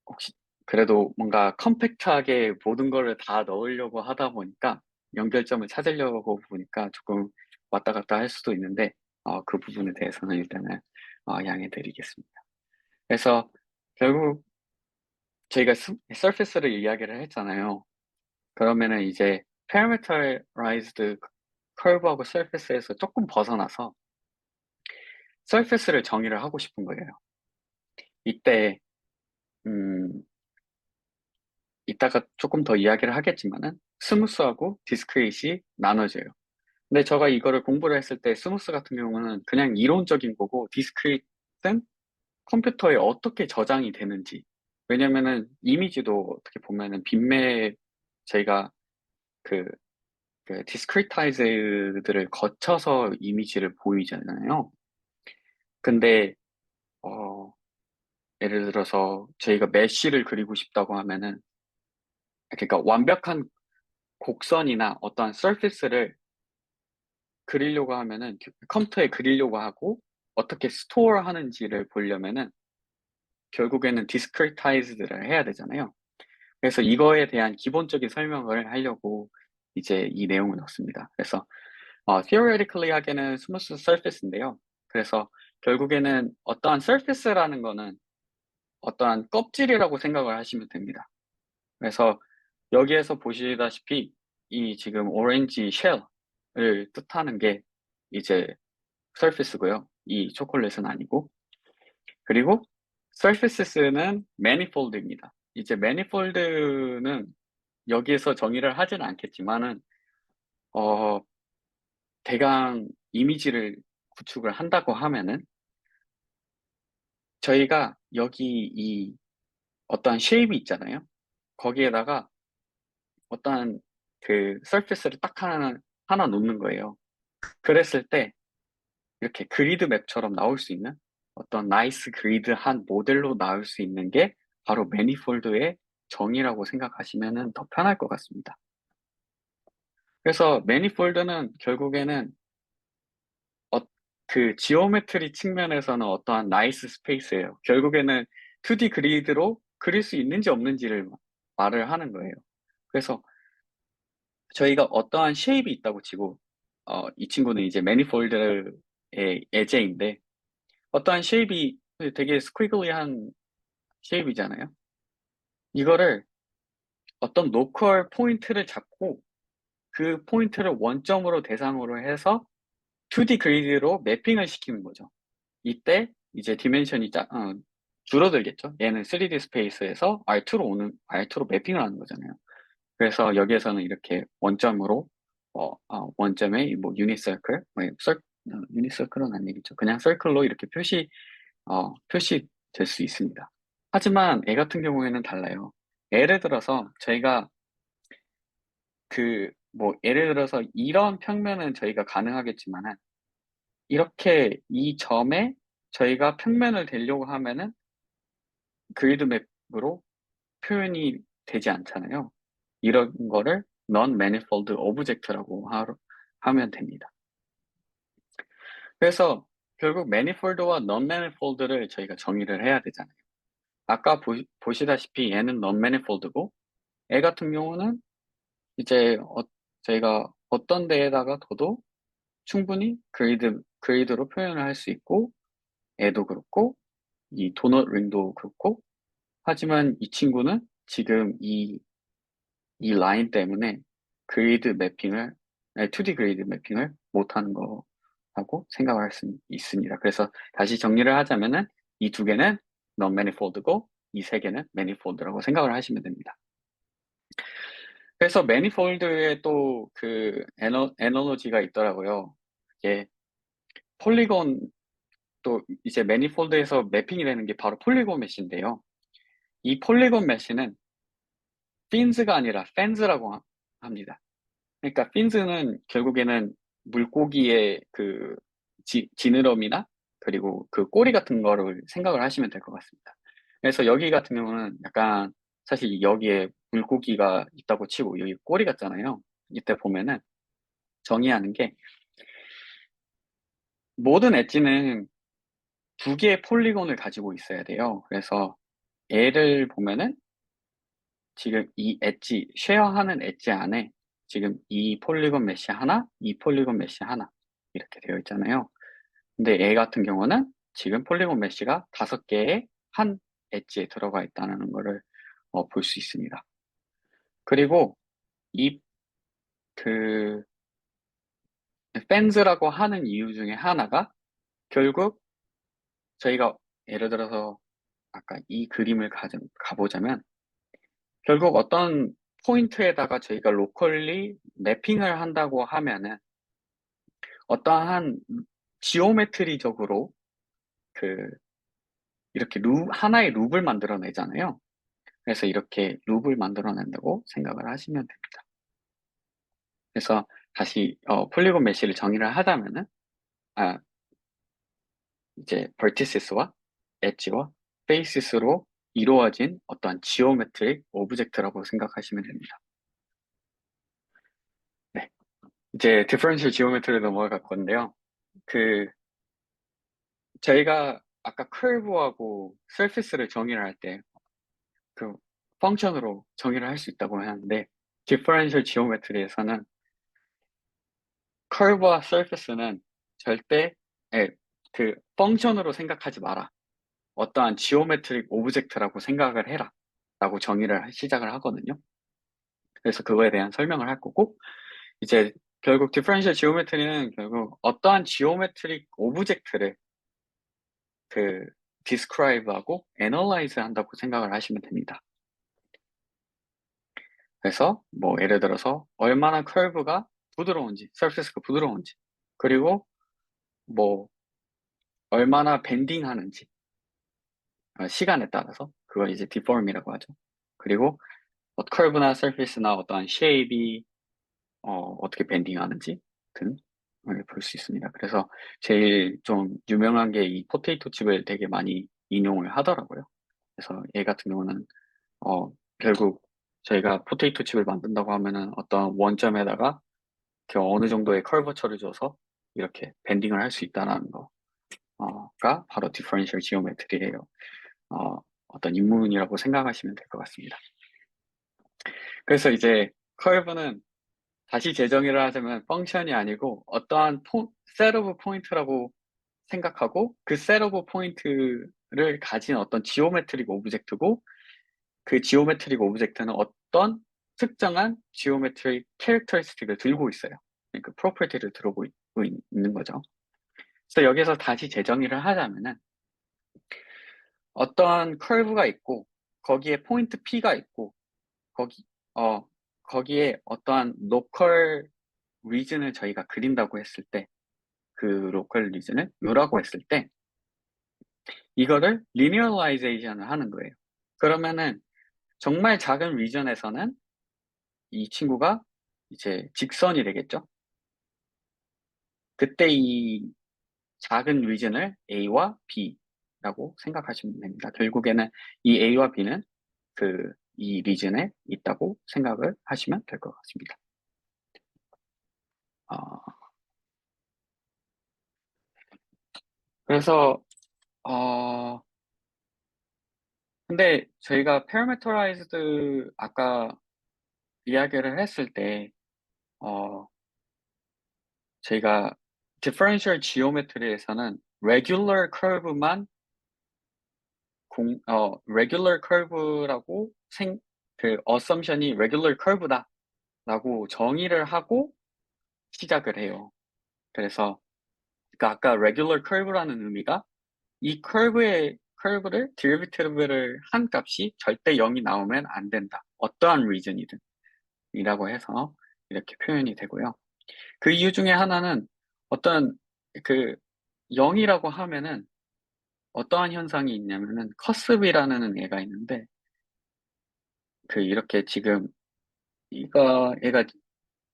혹시 그래도 뭔가 컴팩트하게 모든 거를 다 넣으려고 하다 보니까 연결점을 찾으려고 보니까 조금 왔다 갔다 할 수도 있는데, 그 부분에 대해서는 일단은 양해 드리겠습니다. 그래서 결국 저희가 서페스를 이야기를 했잖아요. 그러면은 이제 parameterized curve하고 surface에서 조금 벗어나서 surface를 정의를 하고 싶은 거예요. 이때 음, 이따가 조금 더 이야기를 하겠지만은 스무스하고 디스크릿이 나눠져요. 근데 제가 이거를 공부를 했을 때 스무스 같은 경우는 그냥 이론적인 거고 디스크릿은 컴퓨터에 어떻게 저장이 되는지. 왜냐면은 이미지도 어떻게 보면은 저희가 그, 그 디스크리타이즈들을 거쳐서 이미지를 보이잖아요. 근데 어, 예를 들어서 저희가 메쉬를 그리고 싶다고 하면은 그러니까 완벽한 곡선이나 어떠한 서피스를 그리려고 하면은 컴퓨터에 그리려고 하고 어떻게 스토어 하는지를 보려면은 결국에는 디스크리타이즈들을 해야 되잖아요. 그래서 이거에 대한 기본적인 설명을 하려고 이제 이 내용을 넣습니다. 그래서 theoretically 하기에는 스무스 surface인데요. 그래서 결국에는 어떠한 surface라는 거는 어떠한 껍질이라고 생각을 하시면 됩니다. 그래서 여기에서 보시다시피 이 지금 오렌지 쉘을 뜻하는 게 이제 surface고요. 이 초콜릿은 아니고. 그리고 surfaces는 manifold입니다. 이제 manifold는 여기에서 정의를 하지는 않겠지만은 어, 대강 이미지를 구축을 한다고 하면은 저희가 여기 이 어떠한 쉐입이 있잖아요. 거기에다가 어떠한 그 서피스를 딱 하나 놓는 거예요. 그랬을 때 이렇게 그리드 맵처럼 나올 수 있는 어떤 나이스 그리드한 모델로 나올 수 있는 게 바로 매니폴드의 정의라고 생각하시면 더 편할 것 같습니다. 그래서 매니폴드는 결국에는 그 지오메트리 측면에서는 어떠한 나이스 스페이스예요. 결국에는 2D 그리드로 그릴 수 있는지 없는지를 말을 하는 거예요. 그래서 저희가 어떠한 쉐입이 있다고 치고, 이 친구는 이제 매니폴드의 예제인데, 어떠한 쉐입이 되게 스퀴글리한 쉐입이잖아요. 이거를 어떤 로컬 포인트를 잡고 그 포인트를 원점으로 대상으로 해서 2D 그리드로 매핑을 시키는 거죠. 이때 이제 디멘션이 줄어들겠죠. 얘는 3D 스페이스에서 R2로 매핑을 하는 거잖아요. 그래서 여기에서는 이렇게 원점으로, 원점에 뭐 유니서클, 유니서클은 아니겠죠. 그냥 서클로 이렇게 표시될 수 있습니다. 하지만 애 같은 경우에는 달라요. 예를 들어서 저희가 예를 들어서 이런 평면은 저희가 가능하겠지만은, 이렇게 이 점에 저희가 평면을 대려고 하면은 그리드 맵으로 표현이 되지 않잖아요. 이런 거를 non-manifold object라고 하면 됩니다. 그래서 결국 manifold와 non-manifold를 저희가 정의를 해야 되잖아요. 아까 보시다시피 얘는 non-manifold고, 얘 같은 경우는 이제 저희가 어떤 데에다가 둬도 충분히 그리드로 표현을 할 수 있고, 얘도 그렇고, 이 도넛 링도 그렇고, 하지만 이 친구는 지금 이 라인 때문에 그리드 매핑을, 2D 그리드 매핑을 못하는 거라고 생각을 할 수 있습니다. 그래서 다시 정리를 하자면은 이 두 개는 non-manifold고 이 세 개는 manifold라고 생각을 하시면 됩니다. 그래서 manifold에 또 그 애널로지가 있더라고요. 이게 폴리곤, 또 이제 manifold에서 매핑이 되는 게 바로 폴리곤 메쉬인데요. 이 폴리곤 메쉬는 핀즈가 아니라 팬즈라고 합니다. 그러니까 핀즈는 결국에는 물고기의 그 지느러미나 그리고 그 꼬리 같은 거를 생각을 하시면 될 것 같습니다. 그래서 여기 같은 경우는 약간 사실 여기에 물고기가 있다고 치고 여기 꼬리 같잖아요. 이때 보면은 정의하는 게, 모든 엣지는 두 개의 폴리곤을 가지고 있어야 돼요. 그래서 얘를 보면은 지금 이 엣지, 쉐어하는 엣지 안에 지금 이 폴리곤 메쉬 하나, 이 폴리곤 메쉬 하나 이렇게 되어 있잖아요. 근데 얘 같은 경우는 지금 폴리곤 메쉬가 5개의 한 엣지에 들어가 있다는 거를 볼 수 있습니다. 그리고 이 그 팬즈라고 하는 이유 중에 하나가, 결국 저희가 예를 들어서 아까 이 그림을 가보자면, 결국 어떤 포인트에다가 저희가 로컬리 매핑을 한다고 하면은 어떠한 지오메트리적으로 그 이렇게 하나의 룹을 만들어내잖아요. 그래서 이렇게 룹을 만들어낸다고 생각을 하시면 됩니다. 그래서 다시 폴리곤 메쉬를 정의를 하자면은, 아, 이제 vertices와 엣지와 faces로 이루어진 어떠한 지오메트릭 오브젝트라고 생각하시면 됩니다. 네, 이제 디퍼런셜 지오메트리로 넘어갈 건데요. 저희가 아까 커브하고 서피스를 정의를 할 때 그 펑션으로 정의를 할 수 있다고 하는데, 디퍼런셜 지오메트리에서는 커브와 서피스는 절대, 그 펑션으로 생각하지 마라. 어떠한 지오메트릭 오브젝트라고 생각을 해라. 라고 정의를 시작을 하거든요. 그래서 그거에 대한 설명을 할 거고, 이제 결국 디퍼런셜 지오메트리는 결국 어떠한 지오메트릭 오브젝트를 그 describe하고 analyze 한다고 생각을 하시면 됩니다. 그래서 뭐 예를 들어서 얼마나 커브가 부드러운지, 서피스가 부드러운지, 그리고 뭐 얼마나 밴딩 하는지, 시간에 따라서 그걸 이제 deform이라고 하죠. 그리고 커브나 서피스나 어떠한 쉐입이 어떻게 밴딩 하는지 등을 볼 수 있습니다. 그래서 제일 좀 유명한 게 이 포테이토 칩을 되게 많이 인용을 하더라고요. 그래서 얘 같은 경우는 결국 저희가 포테이토 칩을 만든다고 하면은 어떤 원점에다가 어느 정도의 커버처를 줘서 이렇게 밴딩을 할 수 있다는 거가 바로 디퍼런셜 지오메트리예요. 어떤 입문이라고 생각하시면 될 것 같습니다. 그래서 이제 커브는 다시 재정의를 하자면 펑션이 아니고 어떠한 셋 오브 포인트라고 생각하고 그 셋 오브 포인트를 가진 어떤 지오메트릭 오브젝트고 그 지오메트릭 오브젝트는 어떤 특정한 지오메트릭 캐릭터리스틱을 들고 있어요. 그 프로퍼티를 들고 있는 거죠. 그래서 여기서 다시 재정의를 하자면은 어떤 커브가 있고 거기에 포인트 P가 있고 거기 거기에 어떠한 로컬 리즌을 저희가 그린다고 했을 때 그 로컬 리즌을 U라고 했을 때 이거를 리니어라이제이션을 하는 거예요. 그러면은 정말 작은 리전에서는 이 친구가 이제 직선이 되겠죠. 그때 이 작은 리전을 A와 B라고 생각하시면 됩니다. 결국에는 이 A와 B는 이 리전에 있다고 생각을 하시면 될 것 같습니다. 그래서 근데 저희가 parameterized 아까 이야기를 했을 때 저희가 differential geometry에서는 regular curve만 regular curve라고 그 assumption이 regular curve다라고 정의를 하고 시작을 해요. 그래서 아까 regular curve라는 의미가 이 curve를 derivative를 한 값이 절대 0이 나오면 안 된다. 어떠한 reason이든 이라고 해서 이렇게 표현이 되고요. 그 이유 중에 하나는 어떤 0이라고 하면은 어떠한 현상이 있냐면은 커스비라는 애가 있는데 이렇게 지금 얘가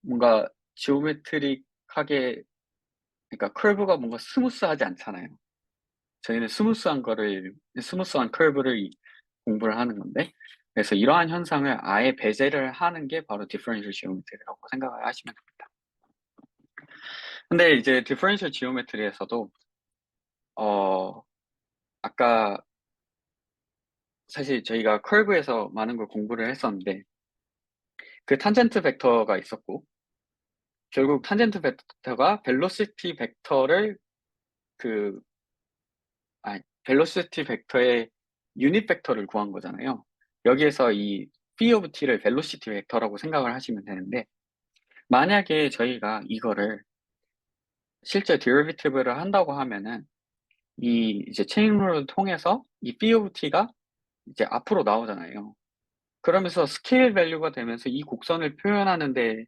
뭔가 지오메트릭하게 그러니까 커브가 뭔가 스무스하지 않잖아요. 저희는 스무스한 커브를 공부를 하는 건데 그래서 이러한 현상을 아예 배제를 하는 게 바로 디퍼런셜 지오메트리라고 생각을 하시면 됩니다. 근데 이제 디퍼런셜 지오메트리에서도 아까 사실 저희가 커브에서 많은 걸 공부를 했었는데 그 탄젠트 벡터가 있었고 결국 탄젠트 벡터가 벨로시티 벡터를 벨로시티 벡터의 유닛 벡터를 구한 거잖아요. 여기에서 이 phi of t를 벨로시티 벡터라고 생각을 하시면 되는데 만약에 저희가 이거를 실제 데리베이티브를 한다고 하면은 이제 체인룰을 통해서 이 phi of t가 이제 앞으로 나오잖아요. 그러면서 스케일 밸류가 되면서 이 곡선을 표현하는 데에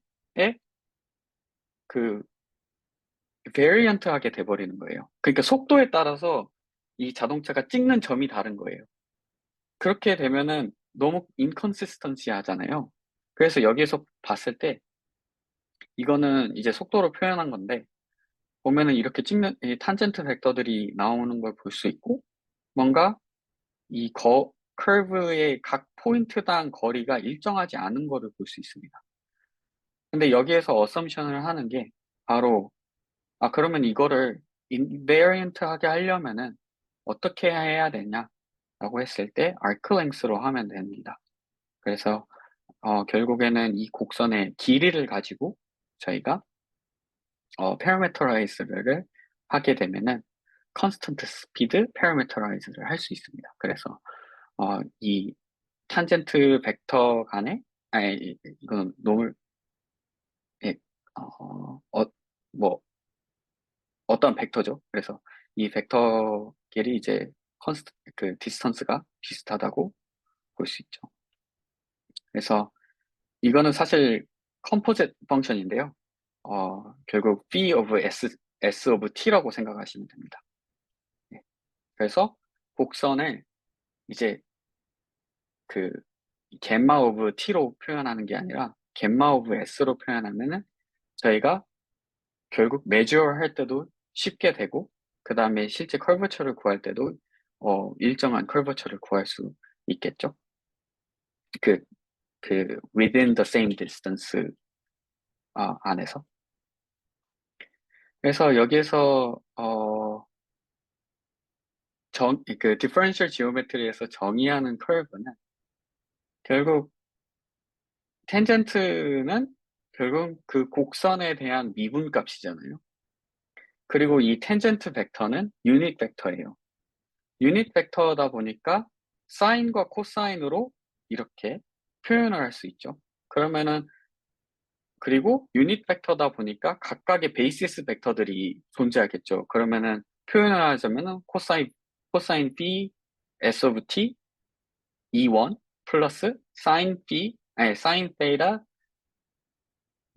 베리언트하게 돼버리는 거예요. 그러니까 속도에 따라서 이 자동차가 찍는 점이 다른 거예요. 그렇게 되면은 너무 인컨시스턴시 하잖아요. 그래서 여기에서 봤을 때 이거는 이제 속도로 표현한 건데 보면은 이렇게 찍는 이 탄젠트 벡터들이 나오는 걸 볼 수 있고 뭔가 이 커브의 각 포인트당 거리가 일정하지 않은 거를 볼 수 있습니다. 근데 여기에서 어썸션을 하는 게 바로 그러면 이거를 인베리언트하게 하려면은 어떻게 해야 되냐라고 했을 때 arc length로 하면 됩니다. 그래서 결국에는 이 곡선의 길이를 가지고 저희가 parameterize를 하게 되면은 constant speed parameterize를 할 수 있습니다. 그래서 이 탄젠트 벡터 간에 이건 너무 예, 뭐 어떤 벡터죠. 그래서 이 벡터끼리 이제 디스턴스가 비슷하다고 볼 수 있죠. 그래서 이거는 사실 컴포짓 펑션인데요. 결국 phi of s of t라고 생각하시면 됩니다. 네. 그래서 곡선을 이제 겜마 of t로 표현하는 게 아니라 겜마 of s로 표현하면은 저희가 결국 measure 할 때도 쉽게 되고 그 다음에 실제 커버처를 구할 때도 일정한 커버처를 구할 수 있겠죠. 그 within the same distance 안에서. 그래서 여기에서 그 디퍼런셜 지오메트리에서 정의하는 커브는 결국 텐전트는 결국 그 곡선에 대한 미분값이잖아요. 그리고 이 텐전트 벡터는 유닛 벡터예요. 유닛 벡터다 보니까 사인과 코사인으로 이렇게 표현을 할 수 있죠. 그러면은 그리고 유닛 벡터다 보니까 각각의 베이시스 벡터들이 존재하겠죠. 그러면은 표현을 하자면은 코사인 B S of T E1 플러스 사인 베이타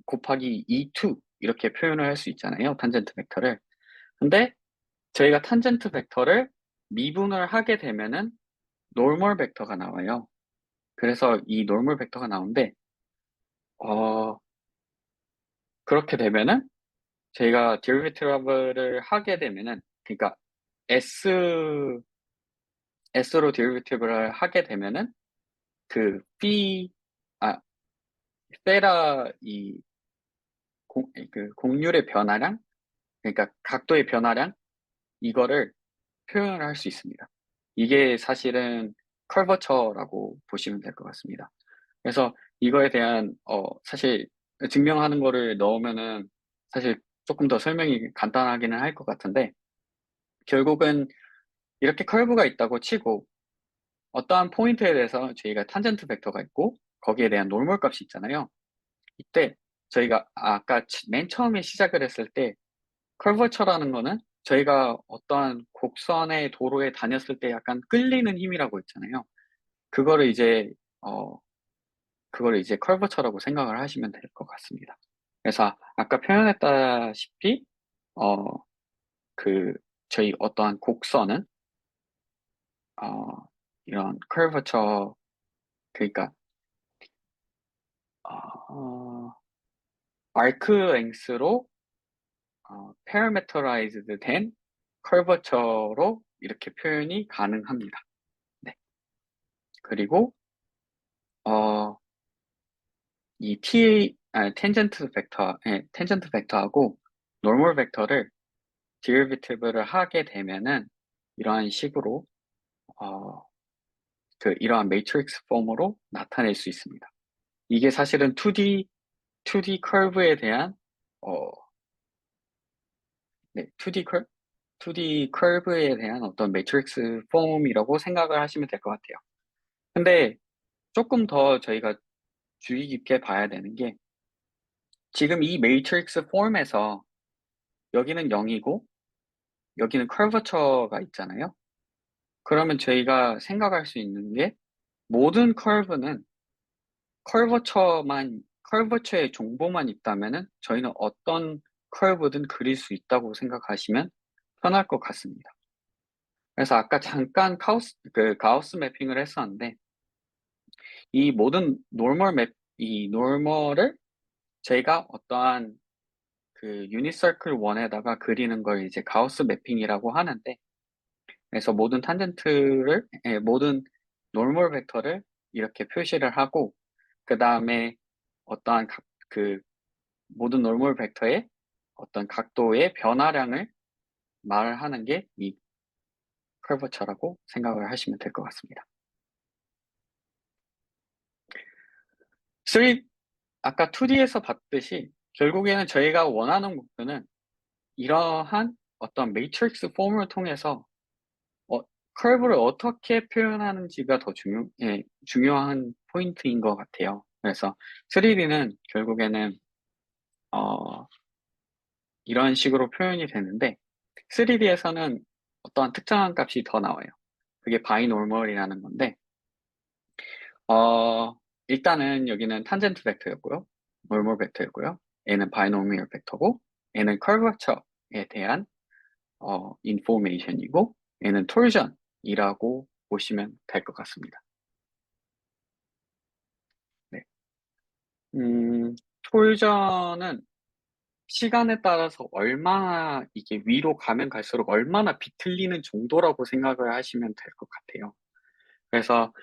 곱하기 E2 이렇게 표현을 할 수 있잖아요. 탄젠트 벡터를. 근데 저희가 탄젠트 벡터를 미분을 하게 되면은 노멀 벡터가 나와요. 그래서 이 노멀 벡터가 나오는데 어, 그렇게 되면은 저희가 데리베티브를 하게 되면은 그러니까 S S로 데리베티브를 하게 되면은 그 phi 아 세라 이 그 곡률의 변화량 그러니까 각도의 변화량 이거를 표현을 할 수 있습니다. 이게 사실은 커버처라고 보시면 될 것 같습니다. 그래서 이거에 대한 사실 증명하는 거를 넣으면은 사실 조금 더 설명이 간단하기는 할 것 같은데 결국은 이렇게 커브가 있다고 치고 어떠한 포인트에 대해서 저희가 탄젠트 벡터가 있고 거기에 대한 노멀 값이 있잖아요. 이때 저희가 아까 맨 처음에 시작을 했을 때 커버처라는 거는 저희가 어떠한 곡선의 도로에 다녔을 때 약간 끌리는 힘이라고 있잖아요. 그거를 이제 어 그거를 이제 커버처라고 생각을 하시면 될 것 같습니다. 그래서 아까 표현했다시피 어 그 저희 어떠한 곡선은 어 이런 커버처 그러니까 어 아크 랭스로 parameterized 된 커버처로 이렇게 표현이 가능합니다. 네. 그리고 어 이 텐전트 벡터하고 노멀 벡터를 디리비티브를 하게 되면은 이러한 식으로 어, 이러한 매트릭스 폼으로 나타낼 수 있습니다. 이게 사실은 2D 커브에 대한 어, 네, 2D 커브에 대한 어떤 매트릭스 폼이라고 생각을 하시면 될 것 같아요. 근데 조금 더 저희가 주의 깊게 봐야 되는 게 지금 이 매트릭스 폼에서 여기는 0이고 여기는 커버처가 있잖아요. 그러면 저희가 생각할 수 있는 게 모든 커브는 커버처의 정보만 있다면은 저희는 어떤 커브든 그릴 수 있다고 생각하시면 편할 것 같습니다. 그래서 아까 잠깐 가우스 매핑을 했었는데 이 모든 이 노멀을 저희가 어떠한 그 유니서클 원에다가 그리는 걸 이제 가우스 매핑이라고 하는데 그래서 모든 노멀 벡터를 이렇게 표시를 하고 그 다음에 어떠한 그 모든 노멀 벡터의 어떤 각도의 변화량을 말을 하는 게 이 커버처라고 생각을 하시면 될 것 같습니다. 3, 아까 2D에서 봤듯이 결국에는 저희가 원하는 목표는 이러한 어떤 매트릭스 폼을 통해서 어, 커브를 어떻게 표현하는지가 더 중요한 포인트인 것 같아요. 그래서 3D는 결국에는 어, 이런 식으로 표현이 되는데 3D에서는 어떠한 특정한 값이 더 나와요. 그게 바이노멀이라는 건데 어, 일단은 여기는 탄젠트 벡터였고요. 노멀 벡터였고요. 얘는 바이노미얼 벡터고 얘는 커버처에 대한 인포메이션이고 얘는 톨전이라고 보시면 될 것 같습니다. 네. 톨전은 시간에 따라서 얼마나 이게 위로 가면 갈수록 얼마나 비틀리는 정도라고 생각을 하시면 될 것 같아요. 그래서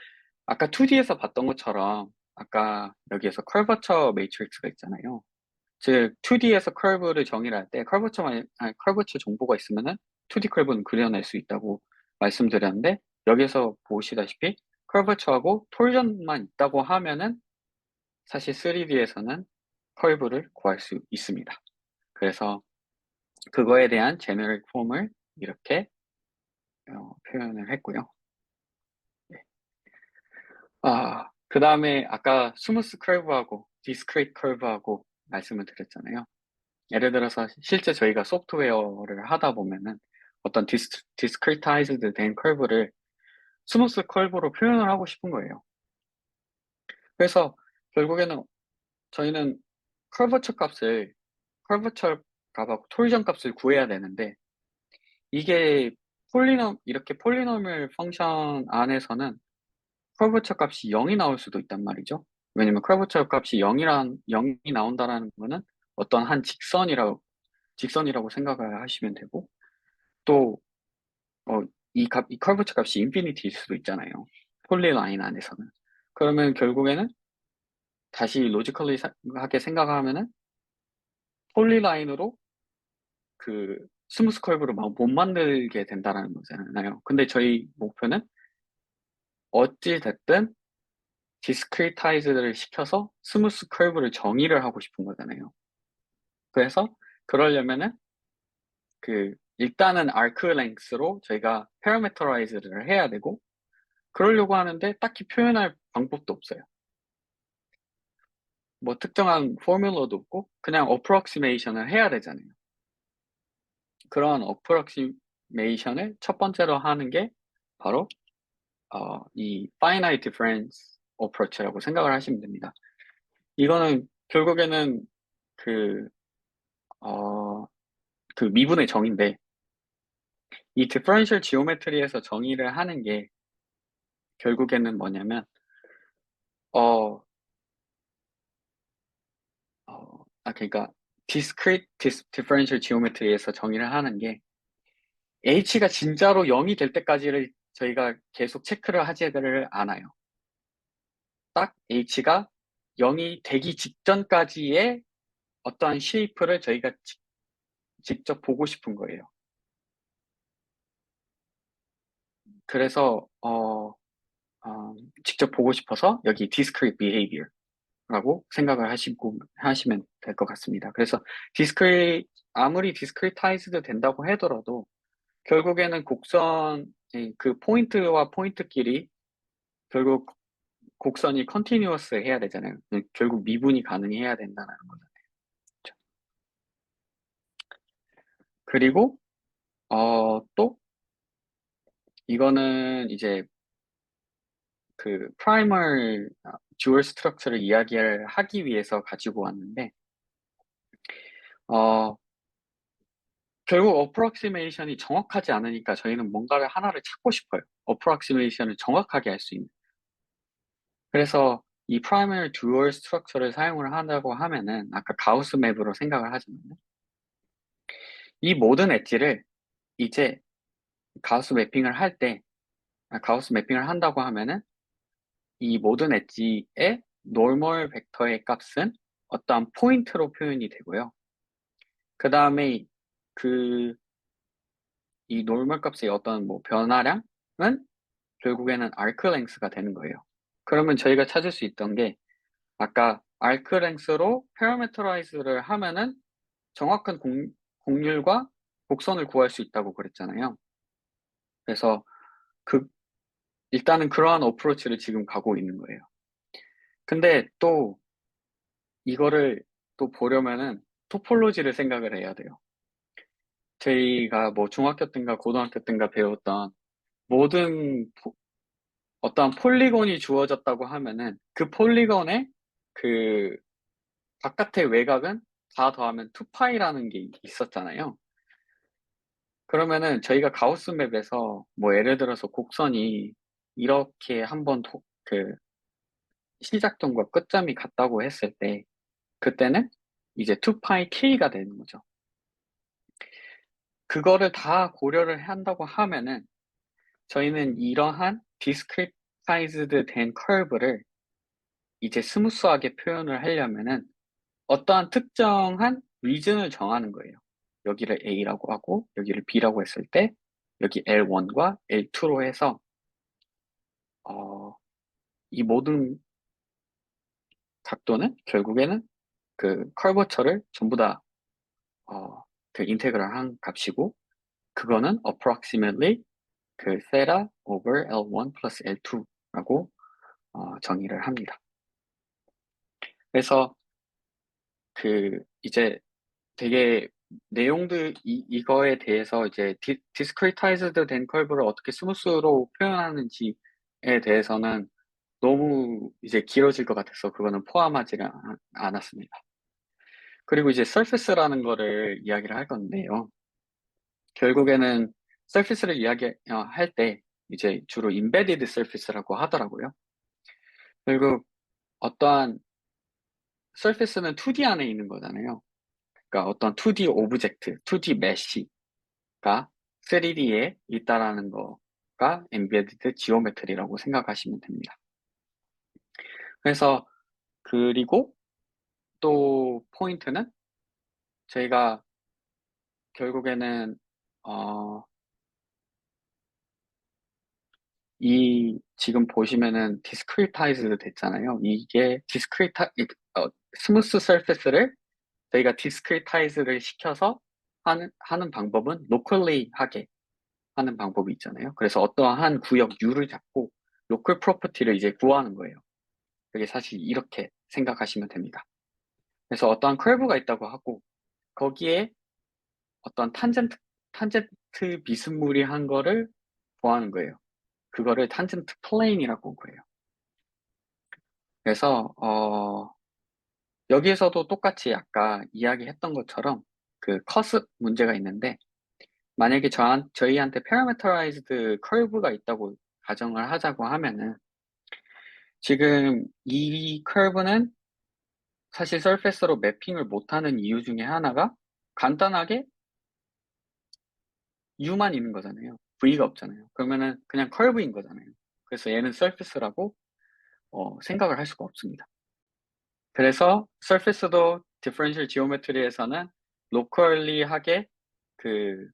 아까 2D에서 봤던 것처럼 아까 여기에서 커버처 매트릭스가 있잖아요. 즉 2D에서 커브를 정의를 할 때 커브처 정보가 있으면은 2D 커브는 그려낼 수 있다고 말씀드렸는데 여기서 보시다시피 커브처하고 톨전만 있다고 하면은 사실 3D에서는 커브를 구할 수 있습니다. 그래서 그거에 대한 제너릭 폼을 이렇게 표현을 했고요. 네. 그 다음에 아까 스무스 커브하고 디스크리트 커브하고 말씀을 드렸잖아요. 예를 들어서 실제 저희가 소프트웨어를 하다 보면은 어떤 디스크리타이즈드 된 커브를 스무스 커브로 표현을 하고 싶은 거예요. 그래서 결국에는 저희는 커버처 값하고 톨전 값을 구해야 되는데 이게 이렇게 폴리노미얼 펑션 안에서는 커버처 값이 0이 나올 수도 있단 말이죠. 왜냐면 커버처 값이 0이 나온다라는 거는 어떤 한 직선이라고 생각을 하시면 되고 또 이 커버처 값이 인피니티일 수도 있잖아요. 폴리라인 안에서는. 그러면 결국에는 다시 로지컬리하게 생각하면은 폴리라인으로 그 스무스 커브를 못 만들게 된다라는 거잖아요. 근데 저희 목표는 어찌 됐든 디스크리타이즈를 시켜서 스무스 커브를 정의를 하고 싶은 거잖아요. 그래서 그러려면은 일단은 아크 랭스로 저희가 파라메터라이즈를 해야 되고 그러려고 하는데 딱히 표현할 방법도 없어요. 뭐 특정한 포뮬러도 없고 그냥 어프록시메이션을 해야 되잖아요. 그런 어프록시메이션을 첫 번째로 하는 게 바로 이 finite difference approach라고 생각을 하시면 됩니다. 이거는 결국에는 그, 그 미분의 정의인데 이 differential geometry에서 정의를 하는 게 결국에는 뭐냐면 그러니까 discrete differential geometry에서 정의를 하는 게 h가 진짜로 0이 될 때까지를 저희가 계속 체크를 하지를 않아요. 딱 h가 0이 되기 직전까지의 어떠한 쉐이프를 저희가 직접 보고 싶은 거예요. 그래서 직접 보고 싶어서 여기 discrete behavior라고 생각을 하시면 될 것 같습니다. 그래서 아무리 discretized 된다고 하더라도 결국에는 그 포인트와 포인트끼리 결국 곡선이 컨티뉴어스 해야 되잖아요. 결국 미분이 가능해야 된다는 거잖아요. 그렇죠? 그리고 또 이거는 이제 그 프라이멀 듀얼 스트럭처를 이야기를 하기 위해서 가지고 왔는데 어, 결국 어프록시메이션이 정확하지 않으니까 저희는 뭔가를 하나를 찾고 싶어요. 어프록시메이션을 정확하게 할 수 있는. 그래서 이 프라이머리 듀얼 스트럭처를 사용을 한다고 하면은 아까 가우스 맵으로 생각을 하자면 이 모든 엣지를 이제 가우스 매핑을 가우스 매핑을 한다고 하면은 이 모든 엣지의 노멀 벡터의 값은 어떠한 포인트로 표현이 되고요. 그 다음에 이 노멀 값의 어떤 뭐 변화량은 결국에는 아크 랭스가 되는 거예요. 그러면 저희가 찾을 수 있던 게 아까 아크 랭스로 파라메터라이즈를 하면은 정확한 곡률과 곡선을 구할 수 있다고 그랬잖아요. 그래서 일단은 그러한 어프로치를 지금 가고 있는 거예요. 근데 또 이거를 또 보려면은 토폴로지를 생각을 해야 돼요. 저희가 뭐 중학교 때인가 고등학교 때인가 배웠던 모든 어떠한 폴리곤이 주어졌다고 하면은 그 폴리곤의 그 바깥의 외곽은 다 더하면 2파이라는 게 있었잖아요. 그러면은 저희가 가우스 맵에서 뭐 예를 들어서 곡선이 이렇게 한번 시작점과 끝점이 같다고 했을 때 그때는 이제 2파이 k가 되는 거죠. 그거를 다 고려를 한다고 하면은 저희는 이러한 디스크리타이즈드 된 커브를 이제 스무스하게 표현을 하려면은 어떠한 특정한 리즌을 정하는 거예요. 여기를 A라고 하고 여기를 B라고 했을 때 여기 L1과 L2로 해서 이 모든 각도는 결국에는 그 커버처를 전부 다 그 인테그랄 한 값이고 그거는 approximately 그 theta over L1 plus L2라고 정의를 합니다. 그래서 그 이제 되게 내용들 이거에 대해서 이제 디스크리타이즈드 된 컬브를 어떻게 스무스로 표현하는지에 대해서는 너무 이제 길어질 것 같아서 그거는 포함하지 않았습니다. 그리고 이제 surface라는 거를 이야기를 할 건데요. 결국에는 surface를 이야기할 때 이제 주로 embedded surface라고 하더라고요. 결국 어떠한 surface는 2D 안에 있는 거잖아요. 그러니까 어떤 2D 오브젝트, 2D 메쉬가 3D에 있다라는 거가 embedded geometry라고 생각하시면 됩니다. 그래서 그리고 또 포인트는 저희가 결국에는 이 지금 보시면은 discretized 됐잖아요. 이게 스무스 서페스를 저희가 discretize를 시켜서 하는 방법은 locally 하게 하는 방법이 있잖아요. 그래서 어떠한 구역 U를 잡고 local property를 이제 구하는 거예요. 그게 사실 이렇게 생각하시면 됩니다. 그래서 어떠한 curve가 있다고 하고 거기에 어떤 탄젠트 비스무리한 거를 구하는 거예요. 그거를 탄젠트 플레인이라고 해요. 그래서 여기에서도 똑같이 아까 이야기했던 것처럼 그 커스 문제가 있는데 만약에 저희한테 parameterized curve가 있다고 가정을 하자고 하면은 지금 이 curve는 사실 surface로 매핑을 못하는 이유 중에 하나가 간단하게 U만 있는 거잖아요. V가 없잖아요. 그러면은 그냥 curve인 거잖아요. 그래서 얘는 surface라고 생각을 할 수가 없습니다. 그래서 surface도 differential geometry에서는 locally하게 그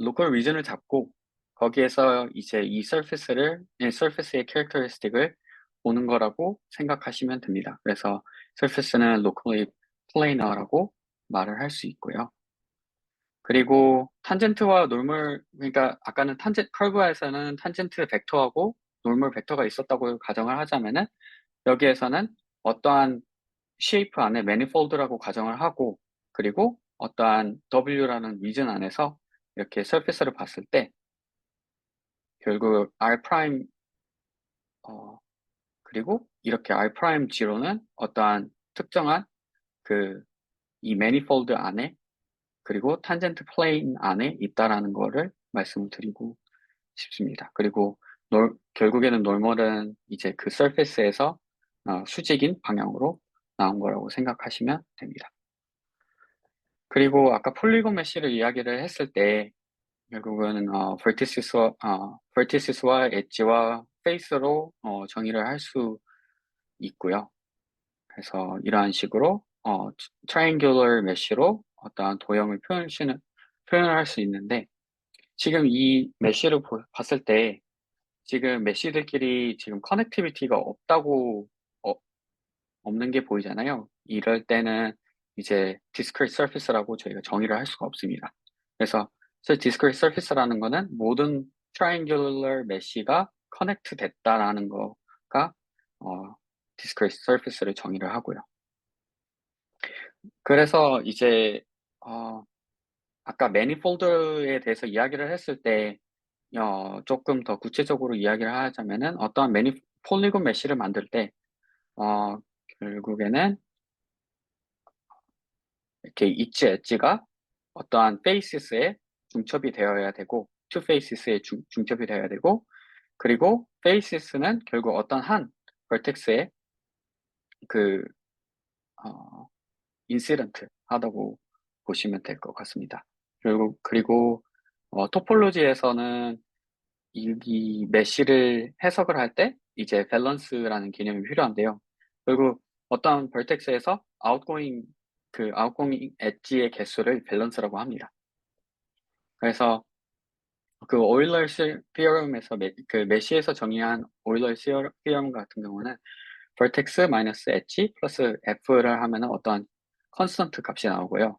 local region을 잡고 거기에서 이제 이 surface의 characteristic을 보는 거라고 생각하시면 됩니다. 그래서 surface는 locally planar라고 말을 할 수 있고요. 그리고 탄젠트와 놀물, 그러니까 아까는 커브에서는 탄젠트 벡터하고 놀물 벡터가 있었다고 가정을 하자면은 여기에서는 어떠한 쉐이프 안에 매니폴드라고 가정을 하고 그리고 어떠한 W라는 리전 안에서 이렇게 서페스를 봤을 때 결국 R 프라임 그리고 이렇게 R 프라임 G로는 어떠한 특정한 그 이 매니폴드 안에 그리고 탄젠트 플레인 안에 있다라는 거를 말씀을 드리고 싶습니다. 그리고 결국에는 놀멀은 이제 그 서페스에서 수직인 방향으로 나온 거라고 생각하시면 됩니다. 그리고 아까 폴리곤 메쉬를 이야기를 했을 때 결국은 vertices와 엣지와 페이스로 정의를 할 수 있고요. 그래서 이러한 식으로 triangular mesh로 어떠한 도형을 표현을 할 수 있는데 지금 이 메쉬를 봤을 때 지금 메쉬들끼리 지금 커넥티비티가 없는 게 보이잖아요. 이럴 때는 이제 discrete surface라고 저희가 정의를 할 수가 없습니다. 그래서 discrete surface라는 거는 모든 triangular mesh가 커넥트 됐다라는 거가 discrete surface를 정의를 하고요. 그래서 이제 아까 manifold에 대해서 이야기를 했을 때 조금 더 구체적으로 이야기를 하자면은 어떠한 폴리곤 메쉬를 만들 때 결국에는 이렇게 이치 엣지가 어떠한 페이시스에 중첩이 되어야 되고 투 페이시스에 중첩이 되어야 되고 그리고 페이시스는 결국 어떤 한 vertex에 그 인시던트 하다고 보시면 될 것 같습니다. 그리고 토폴로지에서는 이 메쉬를 해석을 할 때 이제 밸런스라는 개념이 필요한데요. 결국 어떤 vertex에서 outgoing 엣지의 개수를 밸런스라고 합니다. 그래서 그 오일러 theorem에서 그 메시에서 정의한 오일러 theorem 같은 경우는 vertex 마이너스 엣지 플러스 f를 하면은 어떤 컨스턴트 값이 나오고요.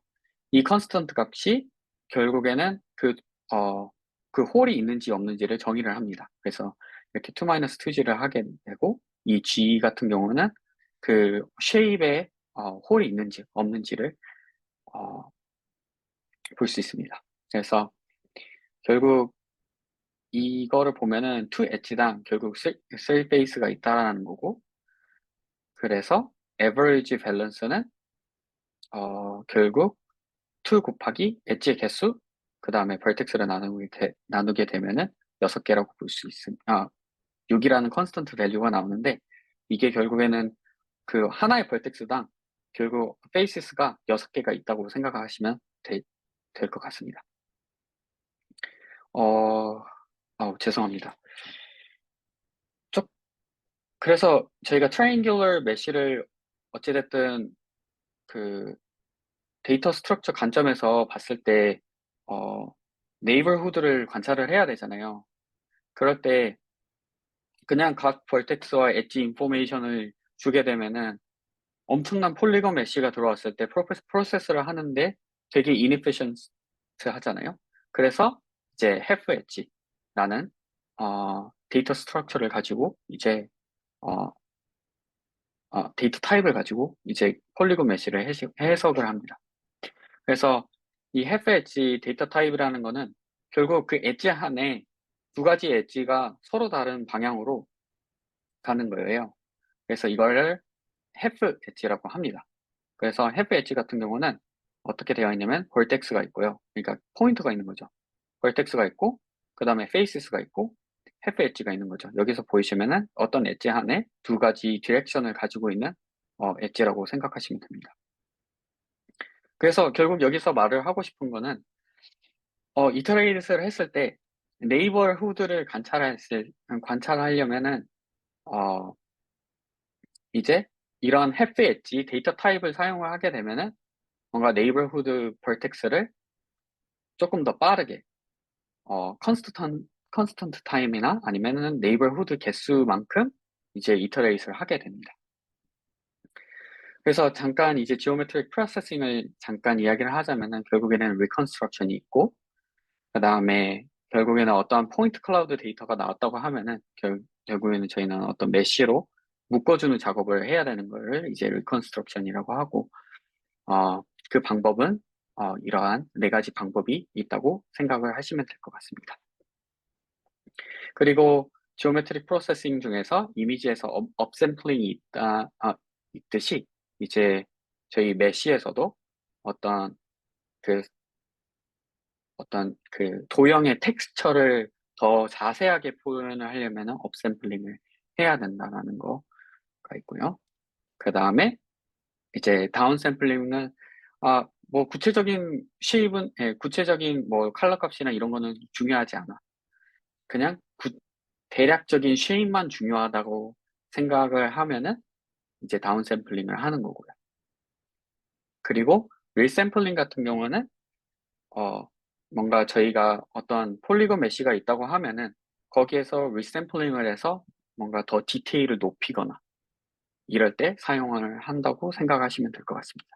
이 컨스턴트 값이 결국에는 그 홀이 있는지 없는지를 정의를 합니다. 그래서 이렇게 2-2g를 하게 되고, 이 g 같은 경우는 그 쉐입에 홀이 있는지 없는지를 볼 수 있습니다. 그래서 결국 이거를 보면은 2엣지당 결국 3페이스가 있다라는 거고, 그래서 average balance는 결국 2 곱하기 엣지의 개수, 그 다음에 vertex를 나누게 되면은 6개라고 볼 수 있습니다. 6이라는 컨스턴트 밸류가 나오는데, 이게 결국에는 그 하나의 vertex당 결국 faces가 6개가 있다고 생각하시면 될 것 같습니다. 죄송합니다. 그래서 저희가 triangular mesh를 어찌됐든 그 데이터 스트럭처 관점에서 봤을 때, 네이버후드를 관찰을 해야 되잖아요. 그럴 때 그냥 각 벌텍스와 엣지 인포메이션을 주게 되면은 엄청난 폴리건 메쉬가 들어왔을 때 프로세스를 하는데 되게 inefficient 하잖아요. 그래서 이제 half 엣지라는 데이터 스트럭처를 가지고 이제 어, 데이터 타입을 가지고 이제 폴리곤 메쉬를 해석을 합니다. 그래서 이 half 엣지 데이터 타입이라는 거는 결국 그 엣지 안에 두 가지 엣지가 서로 다른 방향으로 가는 거예요. 그래서 이거를 half 엣지라고 합니다. 그래서 half 엣지 같은 경우는 어떻게 되어 있냐면 벌텍스가 있고요. 그러니까 포인터가 있는 거죠. 벌텍스가 있고, 그 다음에 페이스가 있고, half 엣지가 있는 거죠. 여기서 보이시면은 어떤 엣지 안에 두 가지 디렉션을 가지고 있는 엣지라고 생각하시면 됩니다. 그래서 결국 여기서 말을 하고 싶은 거는 이터레이트를 했을 때 네이버후드를 관찰하려면은 이제 이런 half 엣지 데이터 타입을 사용을 하게 되면은 뭔가 네이버후드 벌텍스를 조금 더 빠르게 컨스턴트 타임이나 아니면은 네이버후드 개수만큼 이제 이터레이트를 하게 됩니다. 그래서 잠깐 이제 지오메트릭 프로세싱을 잠깐 이야기를 하자면은 결국에는 리컨스트럭션이 있고, 그 다음에 결국에는 어떠한 포인트 클라우드 데이터가 나왔다고 하면은 결국에는 저희는 어떤 메쉬로 묶어주는 작업을 해야 되는 거를 이제 리컨스트럭션이라고 하고, 그 방법은 이러한 네 가지 방법이 있다고 생각을 하시면 될 것 같습니다. 그리고 지오메트릭 프로세싱 중에서 이미지에서 업샘플링이 있듯이 이제 저희 메쉬에서도 어떤 그 도형의 텍스처를 더 자세하게 표현을 하려면 업샘플링을 해야 된다는 거가 있고요. 그 다음에 이제 다운샘플링은 뭐 구체적인 쉐입은 구체적인 뭐 컬러 값이나 이런 거는 중요하지 않아. 그냥 대략적인 쉐입만 중요하다고 생각을 하면은 이제 다운샘플링을 하는 거고요. 그리고 리샘플링 같은 경우는 뭔가 저희가 어떤 폴리곤 메쉬가 있다고 하면은 거기에서 리샘플링을 해서 뭔가 더 디테일을 높이거나 이럴 때 사용을 한다고 생각하시면 될 것 같습니다.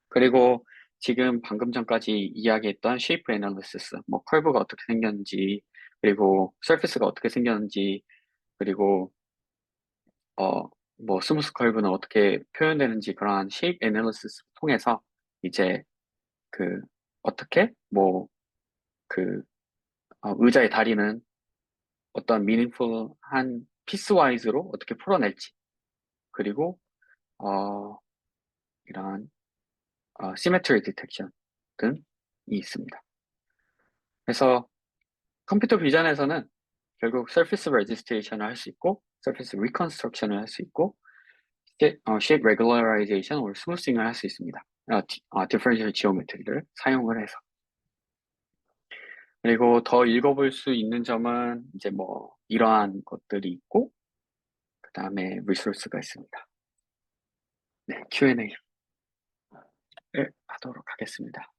그리고 지금 방금 전까지 이야기했던 쉐이프 애널리시스, 뭐 커브가 어떻게 생겼는지, 그리고 서피스가 어떻게 생겼는지, 그리고 뭐 스무스 커브는 어떻게 표현되는지 그러한 쉐이프 애널리시스 통해서 이제 그 어떻게 뭐 그 의자의 다리는 어떤 미닝풀한 피스와이즈로 어떻게 풀어낼지, 그리고 이러한 시메트리 디텍션 등이 있습니다. 그래서 컴퓨터 비전에서는 결국 서피스 레지스트레이션을 할 수 있고, 서피스 리컨스트럭션을 할 수 있고, shape regularization or smoothing을 할 수 있습니다. differential geometry를 사용을 해서. 그리고 더 읽어볼 수 있는 점은 이제 뭐 이러한 것들이 있고, 그 다음에 리소스가 있습니다. 네, Q&A를 하도록 하겠습니다.